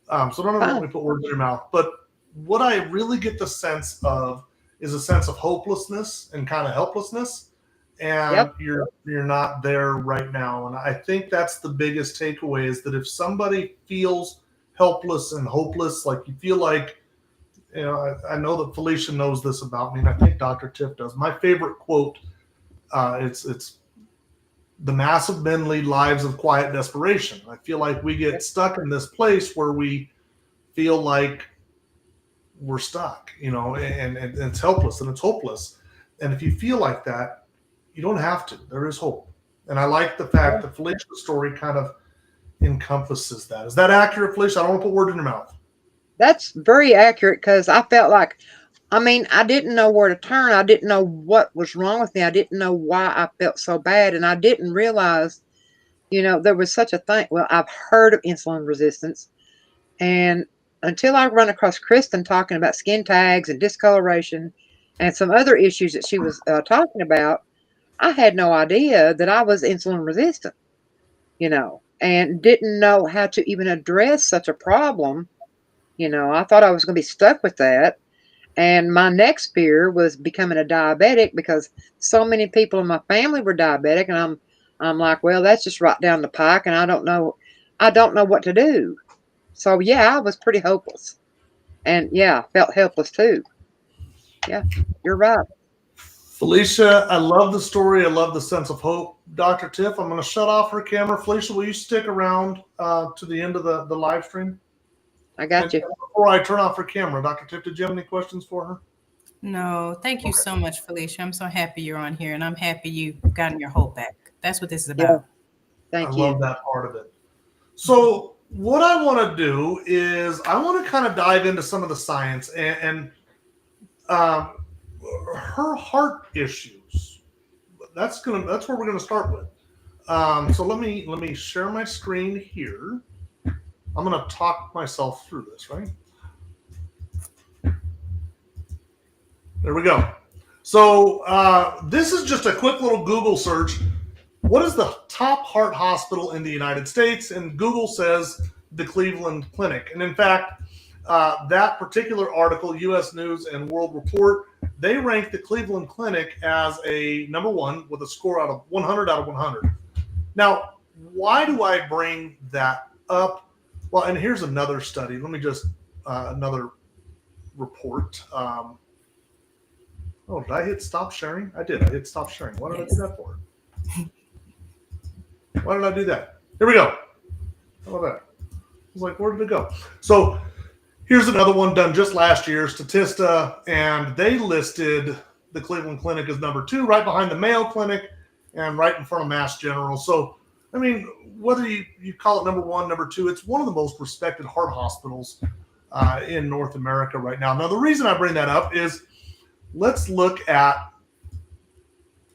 So don't ever let me put words in your mouth. But what I really get the sense of is a sense of hopelessness and kind of helplessness. And you're not there right now. And I think that's the biggest takeaway, is that if somebody feels helpless and hopeless, like you feel like, you know, I know that Felicia knows this about me, and I think Dr. Tiff does. My favorite quote, it's the massive men lead lives of quiet desperation. I feel like we get stuck in this place where we feel like we're stuck, you know, and it's helpless and it's hopeless. And if you feel like that, you don't have to. There is hope. And I like the fact that Felicia's story kind of encompasses that. Is that accurate, Felicia? I don't want to put words in your mouth. That's very accurate because I felt like, I mean, I didn't know where to turn. I didn't know what was wrong with me. I didn't know why I felt so bad. And I didn't realize, you know, there was such a thing. Well, I've heard of insulin resistance. And until I run across Kristen talking about skin tags and discoloration and some other issues that she was talking about, I had no idea that I was insulin resistant, you know, and didn't know how to even address such a problem. You know, I thought I was going to be stuck with that. And my next fear was becoming a diabetic because so many people in my family were diabetic, and I'm like, well, that's just right down the pike, and I don't know what to do. So yeah, I was pretty hopeless, and yeah, felt helpless too. Yeah, you're right. Felicia, I love the story. I love the sense of hope. Dr. Tiff, I'm going to shut off her camera. Felicia, will you stick around to the end of the live stream? I got you. Before I turn off her camera, Dr. Tiff, did you have any questions for her? No, thank you so much, Felicia. I'm so happy you're on here, and I'm happy you've gotten your hope back. That's what this is about. Yeah. Thank you. I love that part of it. So what I want to do is I want to kind of dive into some of the science and her heart issues. That's where we're gonna start with. So let me share my screen here. I'm gonna talk myself through this, right? There we go. So this is just a quick little Google search. What is the top heart hospital in the United States? And Google says the Cleveland Clinic. And in fact, that particular article, U.S. News and World Report, they ranked the Cleveland Clinic as a number one with a score out of 100 out of 100. Now, why do I bring that up? Well, and here's another study. Let me just, another report. Oh, did I hit stop sharing? I did. I hit stop sharing. What did I do that for? Why did I do that? Here we go. How about that? I was like, where did it go? So here's another one done just last year, Statista, and they listed the Cleveland Clinic as number 2, right behind the Mayo Clinic and right in front of Mass General. So, I mean, whether you call it number 1, number 2, it's one of the most respected heart hospitals in North America right now. Now, the reason I bring that up is let's look at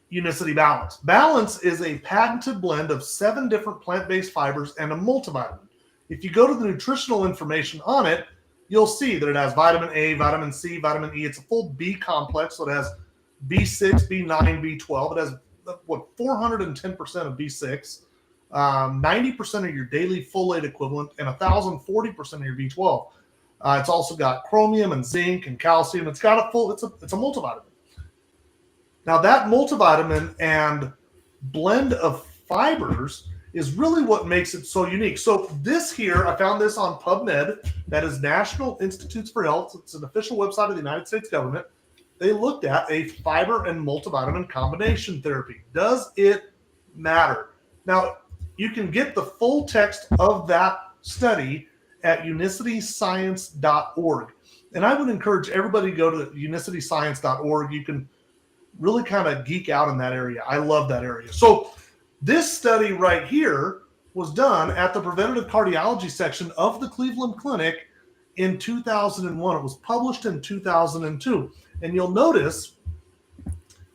Unicity Balance. Balance is a patented blend of 7 different plant-based fibers and a multivitamin. If you go to the nutritional information on it, you'll see that it has vitamin A, vitamin C, vitamin E. It's a full B complex, so it has B6, B9, B12. It has, 410% of B6. 90% of your daily folate equivalent, and 1,040% of your B12. It's also got chromium and zinc and calcium. It's got it's a multivitamin. Now that multivitamin and blend of fibers is really what makes it so unique. So this here, I found this on PubMed. That is National Institutes for Health. It's an official website of the United States government. They looked at a fiber and multivitamin combination therapy. Does it matter? Now, you can get the full text of that study at unicityscience.org. And I would encourage everybody to go to unicityscience.org. You can really kind of geek out in that area. I love that area. So this study right here was done at the preventative cardiology section of the Cleveland Clinic in 2001. It was published in 2002. And you'll notice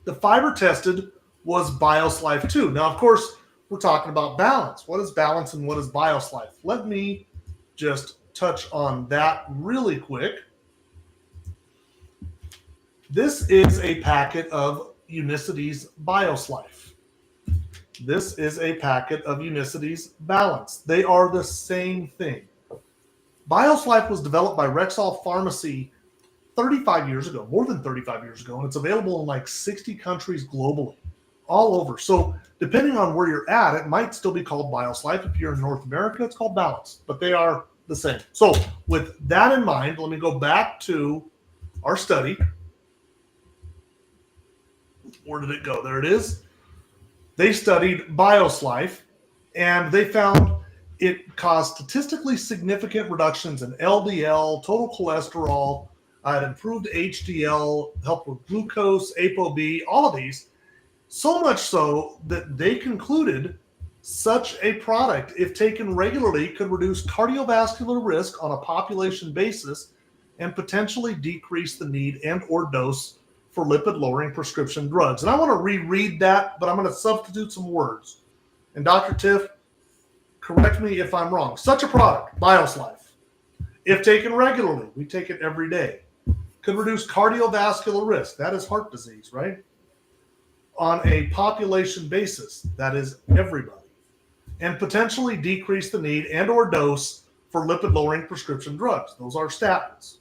the fiber tested was BioSlife 2. Now, of course, we're talking about balance. What is balance and what is BioSlife? Let me just touch on that really quick. This is a packet of Unicity's BioSlife. This is a packet of Unicity's Balance. They are the same thing. BioSlife was developed by Rexall Pharmacy 35 years ago, more than 35 years ago, and it's available in like 60 countries globally, all over. So depending on where you're at, it might still be called BioSlife. If you're in North America, it's called Balance, but they are the same. So with that in mind, let me go back to our study. Where did it go? There it is. They studied BioSlife, and they found it caused statistically significant reductions in LDL, total cholesterol, it improved HDL, helped with glucose, ApoB, all of these. So much so that they concluded such a product, if taken regularly, could reduce cardiovascular risk on a population basis and potentially decrease the need and or dose for lipid-lowering prescription drugs. And I want to reread that, but I'm going to substitute some words. And Dr. Tiff, correct me if I'm wrong. Such a product, BioSlife, if taken regularly, we take it every day, could reduce cardiovascular risk. That is heart disease, right? On a population basis, that is everybody. And potentially decrease the need and or dose for lipid-lowering prescription drugs. Those are statins.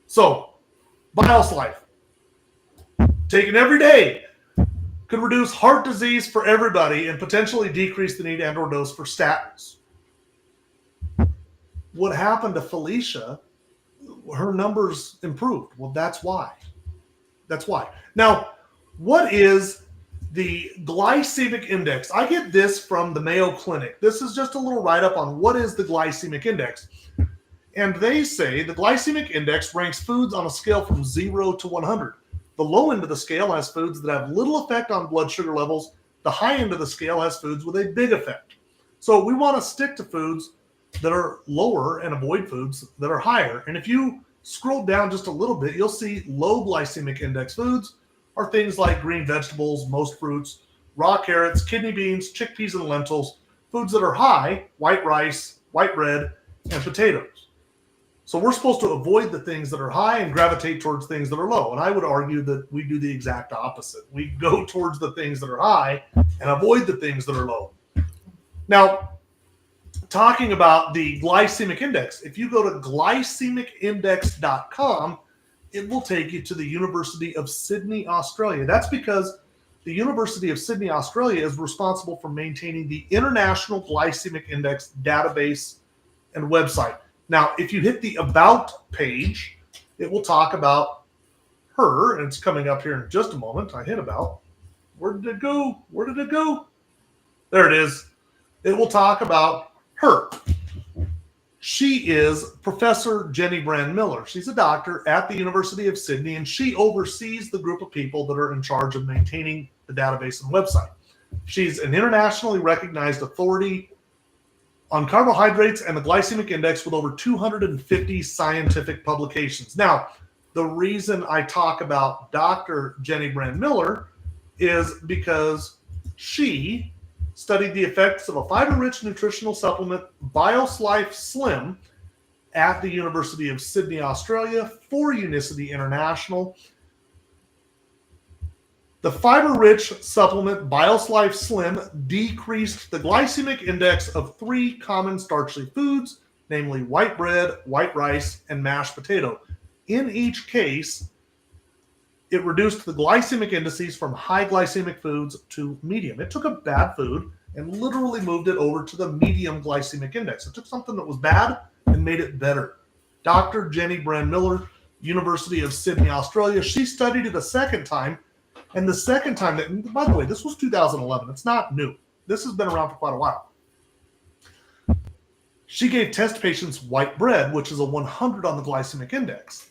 So, BioSlife, taken every day, could reduce heart disease for everybody and potentially decrease the need and or dose for statins. What happened to Felicia? Her numbers improved. Well, that's why. That's why. Now, what is the glycemic index? I get this from the Mayo Clinic. This is just a little write-up on what is the glycemic index. And they say the glycemic index ranks foods on a scale from 0 to 100. The low end of the scale has foods that have little effect on blood sugar levels. The high end of the scale has foods with a big effect. So we want to stick to foods that are lower and avoid foods that are higher. And if you scroll down just a little bit, you'll see low glycemic index foods are things like green vegetables, most fruits, raw carrots, kidney beans, chickpeas, and lentils. Foods that are high, white rice, white bread, and potatoes. So we're supposed to avoid the things that are high and gravitate towards things that are low. And I would argue that we do the exact opposite. We go towards the things that are high and avoid the things that are low. Now, talking about the glycemic index, if you go to glycemicindex.com, it will take you to the University of Sydney, Australia. That's because the University of Sydney, Australia is responsible for maintaining the International Glycemic Index database and website. Now, if you hit the About page, it will talk about her, and it's coming up here in just a moment. I hit About. Where did it go? Where did it go? There it is. It will talk about her. She is Professor Jenny Brand Miller. She's a doctor at the University of Sydney, and she oversees the group of people that are in charge of maintaining the database and website. She's an internationally recognized authority on carbohydrates and the glycemic index with over 250 scientific publications. Now, the reason I talk about Dr. Jenny Brand Miller is because she studied the effects of a fiber-rich nutritional supplement, BioSlife Slim, at the University of Sydney, Australia, for Unicity International. The fiber-rich supplement BioSlife Slim decreased the glycemic index of 3 common starchy foods, namely white bread, white rice, and mashed potato. In each case, it reduced the glycemic indices from high glycemic foods to medium. It took a bad food and literally moved it over to the medium glycemic index. It took something that was bad and made it better. Dr. Jenny Brand Miller, University of Sydney, Australia, she studied it a second time. And the second time, by the way, this was 2011. It's not new. This has been around for quite a while. She gave test patients white bread, which is a 100 on the glycemic index.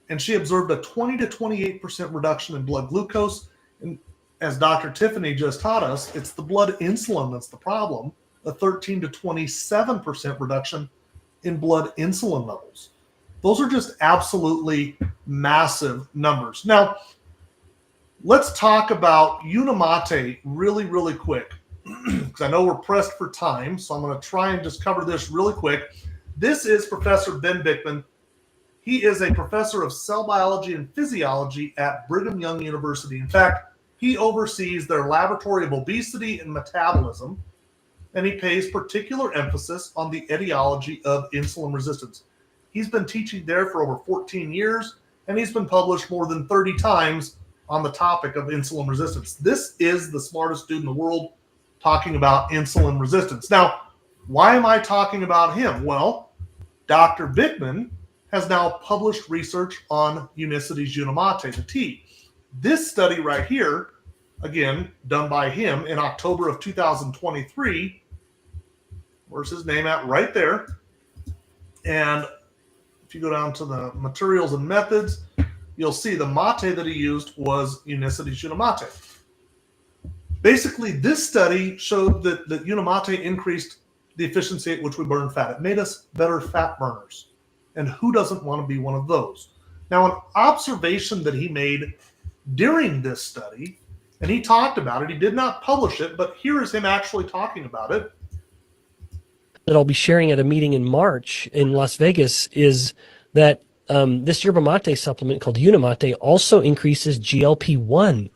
And she observed a 20 to 28% reduction in blood glucose. And as Dr. Tiffany just taught us, it's the blood insulin that's the problem, a 13 to 27% reduction in blood insulin levels. Those are just absolutely massive numbers. Now, let's talk about Unimate really, really quick, because I know we're pressed for time, so I'm going to try and just cover this really quick. This is Professor Ben Bikman. He is a professor of cell biology and physiology at Brigham Young University. In fact, he oversees their laboratory of obesity and metabolism, and he pays particular emphasis on the etiology of insulin resistance. He's been teaching there for over 14 years, and he's been published more than 30 times on the topic of insulin resistance. This is the smartest dude in the world talking about insulin resistance. Now, why am I talking about him? Well, Dr. Bikman has now published research on Unicity's Unimate, the tea. This study right here, again, done by him in October of 2023, where's his name at? Right there. And if you go down to the materials and methods, you'll see the mate that he used was Unicity's Unimate. Basically, this study showed that Unimate increased the efficiency at which we burn fat. It made us better fat burners. And who doesn't want to be one of those? Now, an observation that he made during this study, and he talked about it, he did not publish it, but here is him actually talking about it. That I'll be sharing at a meeting in March in Las Vegas is that this yerba mate supplement called Unimate also increases GLP-1.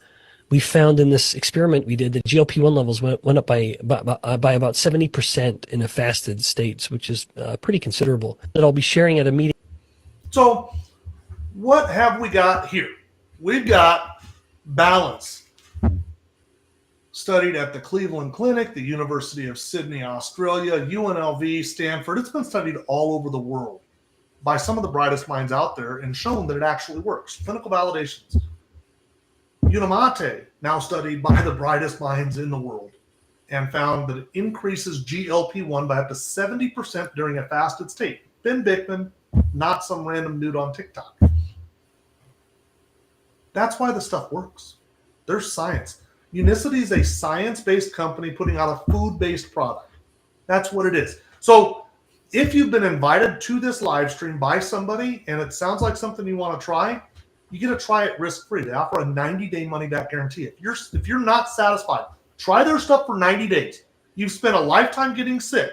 We found in this experiment we did that GLP-1 levels went up by about 70% in a fasted state, which is pretty considerable. That I'll be sharing at a meeting. So what have we got here? We've got balance. Studied at the Cleveland Clinic, the University of Sydney, Australia, UNLV, Stanford. It's been studied all over the world by some of the brightest minds out there and shown that it actually works. Clinical validations. Unimate, now studied by the brightest minds in the world, and found that it increases GLP-1 by up to 70% during a fasted state. Ben Bikman, not some random dude on TikTok. That's why the stuff works. There's science. Unicity is a science-based company putting out a food-based product. That's what it is. So if you've been invited to this live stream by somebody and it sounds like something you want to try, you get to try it risk-free. They offer a 90-day money-back guarantee. If you're not satisfied, try their stuff for 90 days. You've spent a lifetime getting sick.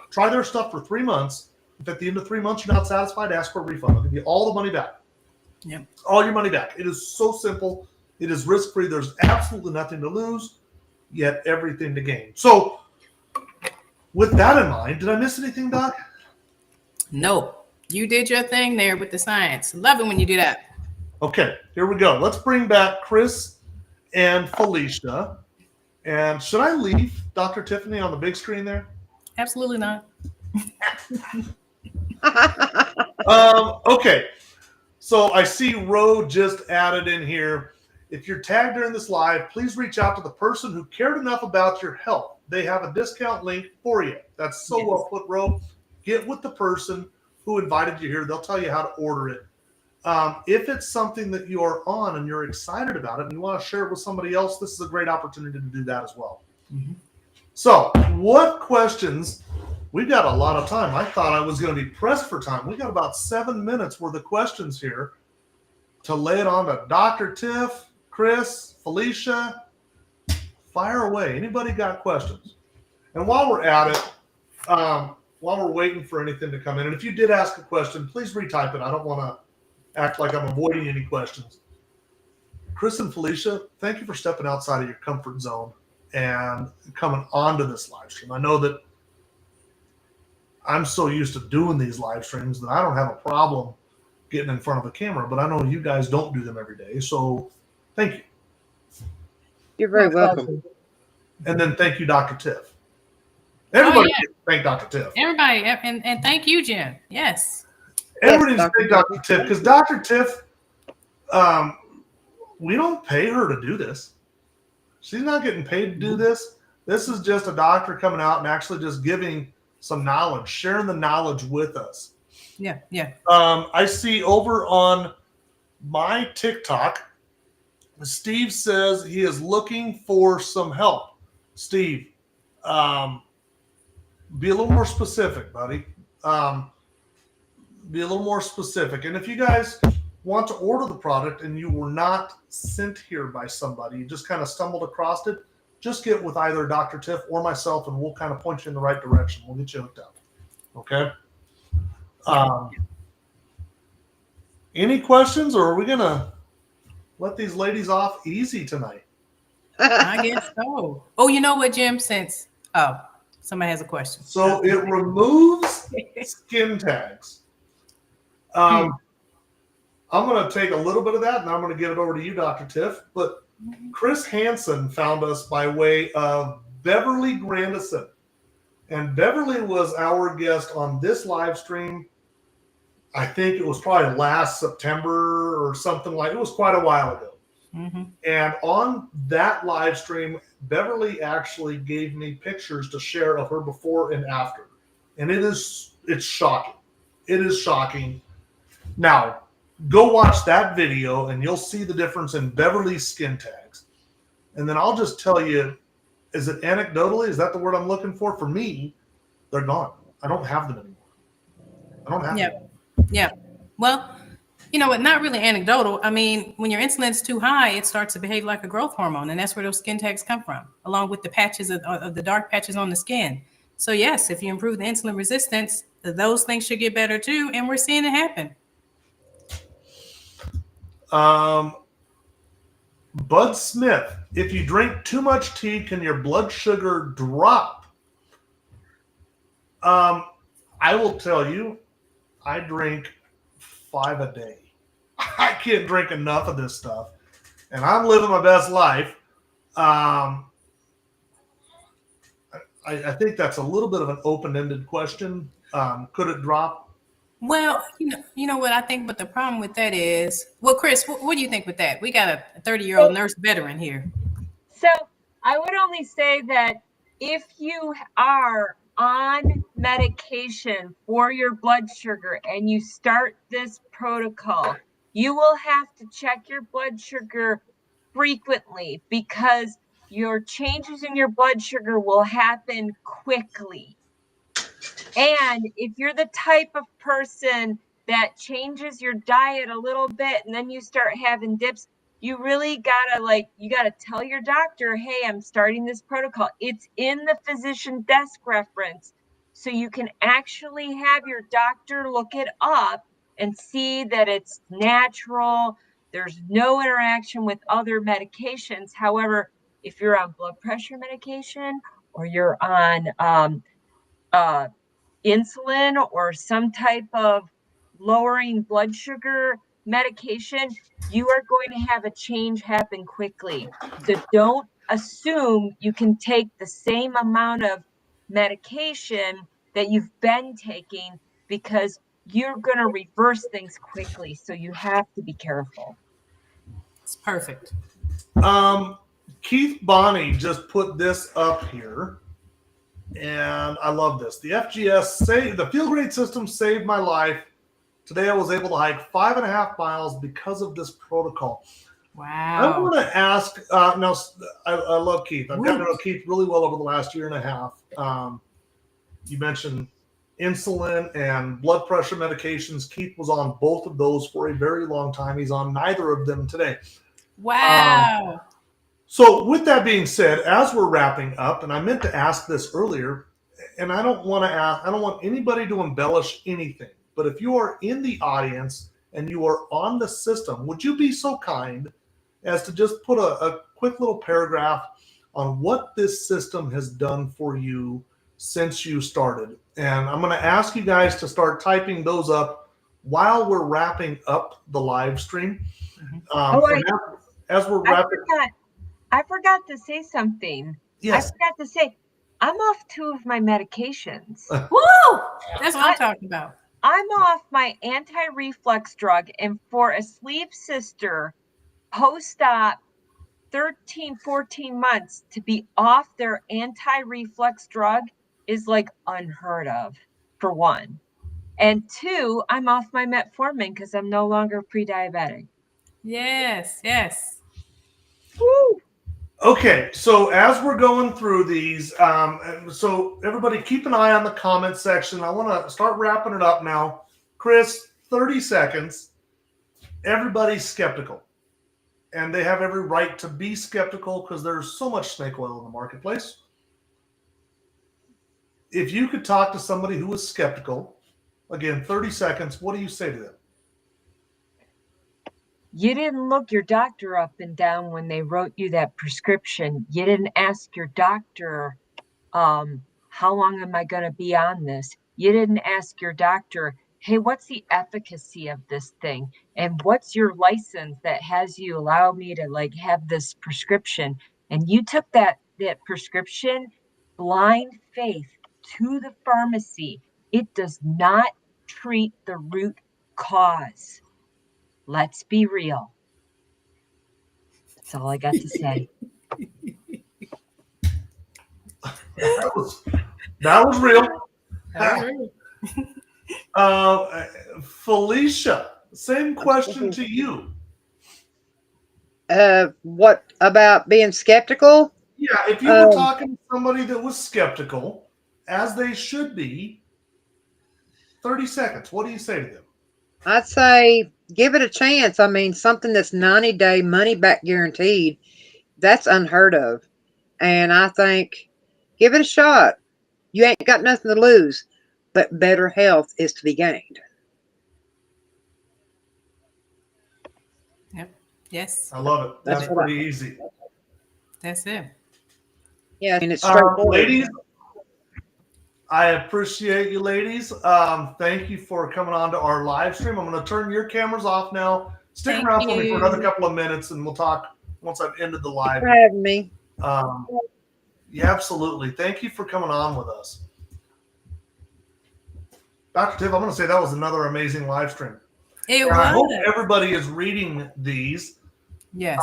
Try their stuff for 3 months. If at the end of 3 months you're not satisfied, ask for a refund. They'll give you all the money back. Yeah. All your money back. It is so simple. It is risk-free. There's absolutely nothing to lose, yet everything to gain. So with that in mind, did I miss anything, Doc? No. You did your thing there with the science. Love it when you do that. Okay, here we go. Let's bring back Chris and Felicia. And should I leave Dr. Tiffany on the big screen there? Absolutely not. Okay. So I see Ro just added in here. If you're tagged during this live, please reach out to the person who cared enough about your health. They have a discount link for you. That's so well put, Ro. Get with the person who invited you here. They'll tell you how to order it. If it's something that you are on and you're excited about it and you want to share it with somebody else, this is a great opportunity to do that as well. Mm-hmm. So what questions? We've got a lot of time. I thought I was going to be pressed for time. We got about 7 minutes worth of questions here to lay it on to Dr. Tiff, Chris, Felicia. Fire away. Anybody got questions? And while we're at it, while we're waiting for anything to come in, and if you did ask a question, please retype it. I don't want to act like I'm avoiding any questions. Chris and Felicia, thank you for stepping outside of your comfort zone and coming onto this live stream. I know that I'm so used to doing these live streams that I don't have a problem getting in front of a camera, but I know you guys don't do them every day. So thank you. You're very My welcome. pleasure. And then thank you, Dr. Tiff. Everybody thank Dr. Tiff. Everybody, and thank you, Jim. Yes. Everybody Yes, thank Dr. Tiff, because Dr. Tiff, we don't pay her to do this. She's not getting paid to do this. This is just a doctor coming out and actually just giving some knowledge, sharing the knowledge with us. Yeah, yeah. I see over on my TikTok, Steve says he is looking for some help. Steve, be a little more specific, buddy. Be a little more specific. And if you guys want to order the product and you were not sent here by somebody, you just kind of stumbled across it, just get with either Dr. Tiff or myself and we'll kind of point you in the right direction. We'll get you hooked up. Okay? Any questions, or are we going to let these ladies off easy tonight? I guess so. Oh, you know what, Jim? Since somebody has a question. So it removes skin tags. I'm going to take a little bit of that, and I'm going to give it over to you, Dr. Tiff. But Chris Hansen found us by way of Beverly Grandison. And Beverly was our guest on this live stream. I think it was probably last September or something like it. It was quite a while ago. Mm-hmm. And on that live stream, Beverly actually gave me pictures to share of her before and after. And it's shocking. It is shocking. Now, go watch that video and you'll see the difference in Beverly's skin tags. And then I'll just tell you, is it anecdotally? Is that the word I'm looking for? For me, they're gone. I don't have them anymore. I don't have them. Yeah. Well, you know what? Not really anecdotal. I mean, when your insulin's too high, it starts to behave like a growth hormone. And that's where those skin tags come from, along with the patches of the dark patches on the skin. So yes, if you improve the insulin resistance, those things should get better too. And we're seeing it happen. Bud Smith, if you drink too much tea, can your blood sugar drop? I will tell you, I drink 5 a day. I can't drink enough of this stuff, and I'm living my best life. I think that's a little bit of an open-ended question. Could it drop? Well, you know what I think, but the problem with that is, well, Chris, what do you think with that? We got a 30-year-old nurse veteran here. So I would only say that if you are on medication for your blood sugar and you start this protocol, you will have to check your blood sugar frequently because your changes in your blood sugar will happen quickly. And if you're the type of person that changes your diet a little bit and then you start having dips, you really gotta tell your doctor, hey, I'm starting this protocol. It's in the physician desk reference. So you can actually have your doctor look it up and see that it's natural. There's no interaction with other medications. However, if you're on blood pressure medication or you're on insulin or some type of lowering blood sugar medication, you are going to have a change happen quickly. So don't assume you can take the same amount of medication that you've been taking because you're going to reverse things quickly. So you have to be careful. It's perfect. Keith Bonney just put this up here. And I love this. The FGS the Feel Great system saved my life. Today I was able to hike 5.5 miles because of this protocol. Wow. I want to ask, now I love Keith. I've gotten to know Keith really well over the last year and a half. You mentioned insulin and blood pressure medications. Keith was on both of those for a very long time. He's on neither of them today. Wow. So with that being said, as we're wrapping up, and I meant to ask this earlier, and I don't want anybody to embellish anything, but if you are in the audience and you are on the system, would you be so kind as to just put a quick little paragraph on what this system has done for you since you started. And I'm going to ask you guys to start typing those up while we're wrapping up the live stream. As we're wrapping, I forgot to say something. yes. I forgot to say, I'm off 2 of my medications. Woo! That's what I'm talking about. I'm off my anti-reflux drug, and for a sleep sister post-op 13, 14 months to be off their anti-reflux drug is like unheard of, for one. And 2, I'm off my metformin because I'm no longer pre-diabetic. Yes, yes. Woo! Okay, so as we're going through these, so everybody keep an eye on the comment section. I want to start wrapping it up now. Chris, 30 seconds. Everybody's skeptical. And they have every right to be skeptical because there's so much snake oil in the marketplace. If you could talk to somebody who is skeptical, again, 30 seconds, what do you say to them? You didn't look your doctor up and down when they wrote you that prescription. You didn't ask your doctor, how long am I going to be on this? You didn't ask your doctor, hey, what's the efficacy of this thing? And what's your license that has you allow me to like have this prescription? And you took that prescription, blind faith, to the pharmacy. It does not treat the root cause. Let's be real. That's all I got to say. That was real. Felicia, same question to you. What about being skeptical? Yeah, if you were talking to somebody that was skeptical, as they should be, 30 seconds, what do you say to them? I'd say give it a chance. I mean, something that's 90-day money back guaranteed, that's unheard of. And I think give it a shot. You ain't got nothing to lose, but better health is to be gained. Yep. Yes. I love it. That's pretty easy. That's it. Yeah, and it's straightforward. Ladies, I appreciate you, ladies. Thank you for coming on to our live stream. I'm going to turn your cameras off now. Stick around for me for another couple of minutes, and we'll talk once I've ended the live. Thanks for having me. Yeah, absolutely. Thank you for coming on with us. Dr. Tiff, I'm going to say that was another amazing live stream. It was. I hope everybody is reading these. Yes.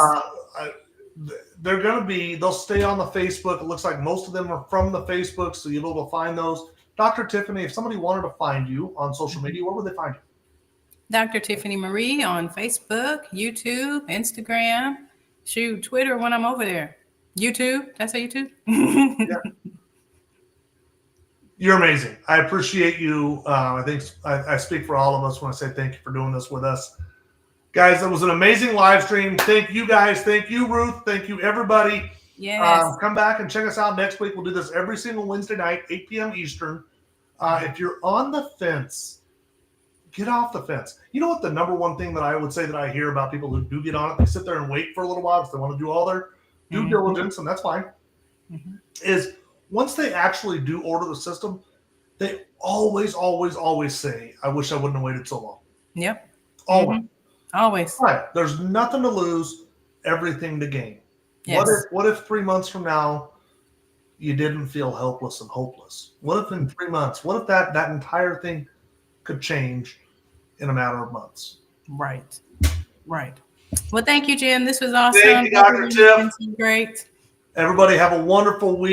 They're going to be, they'll stay on the Facebook. It looks like most of them are from the Facebook, so you'll be able to find those. Dr. Tiffany, if somebody wanted to find you on social media, where would they find you? Dr. Tiffany Marie on Facebook, YouTube, Instagram, Twitter when I'm over there. YouTube, that's a YouTube. Yeah. You're amazing. I appreciate you. I think I speak for all of us when I say thank you for doing this with us. Guys, it was an amazing live stream. Thank you guys. Thank you, Ruth. Thank you, everybody. Yes. Come back and check us out next week. We'll do this every single Wednesday night, 8 p.m. Eastern. If you're on the fence, get off the fence. You know what the number one thing that I would say that I hear about people who do get on it, they sit there and wait for a little while because they want to do all their due diligence, and that's fine, is once they actually do order the system, they always say, I wish I wouldn't have waited so long. Yep. Always. Always. Right. There's nothing to lose, everything to gain. Yes. What if 3 months from now you didn't feel helpless and hopeless? What if in 3 months, what if that entire thing could change in a matter of months? Right. Right. Well, thank you, Jim. This was awesome. Thank you, Dr. Tiff. Great. Everybody have a wonderful week.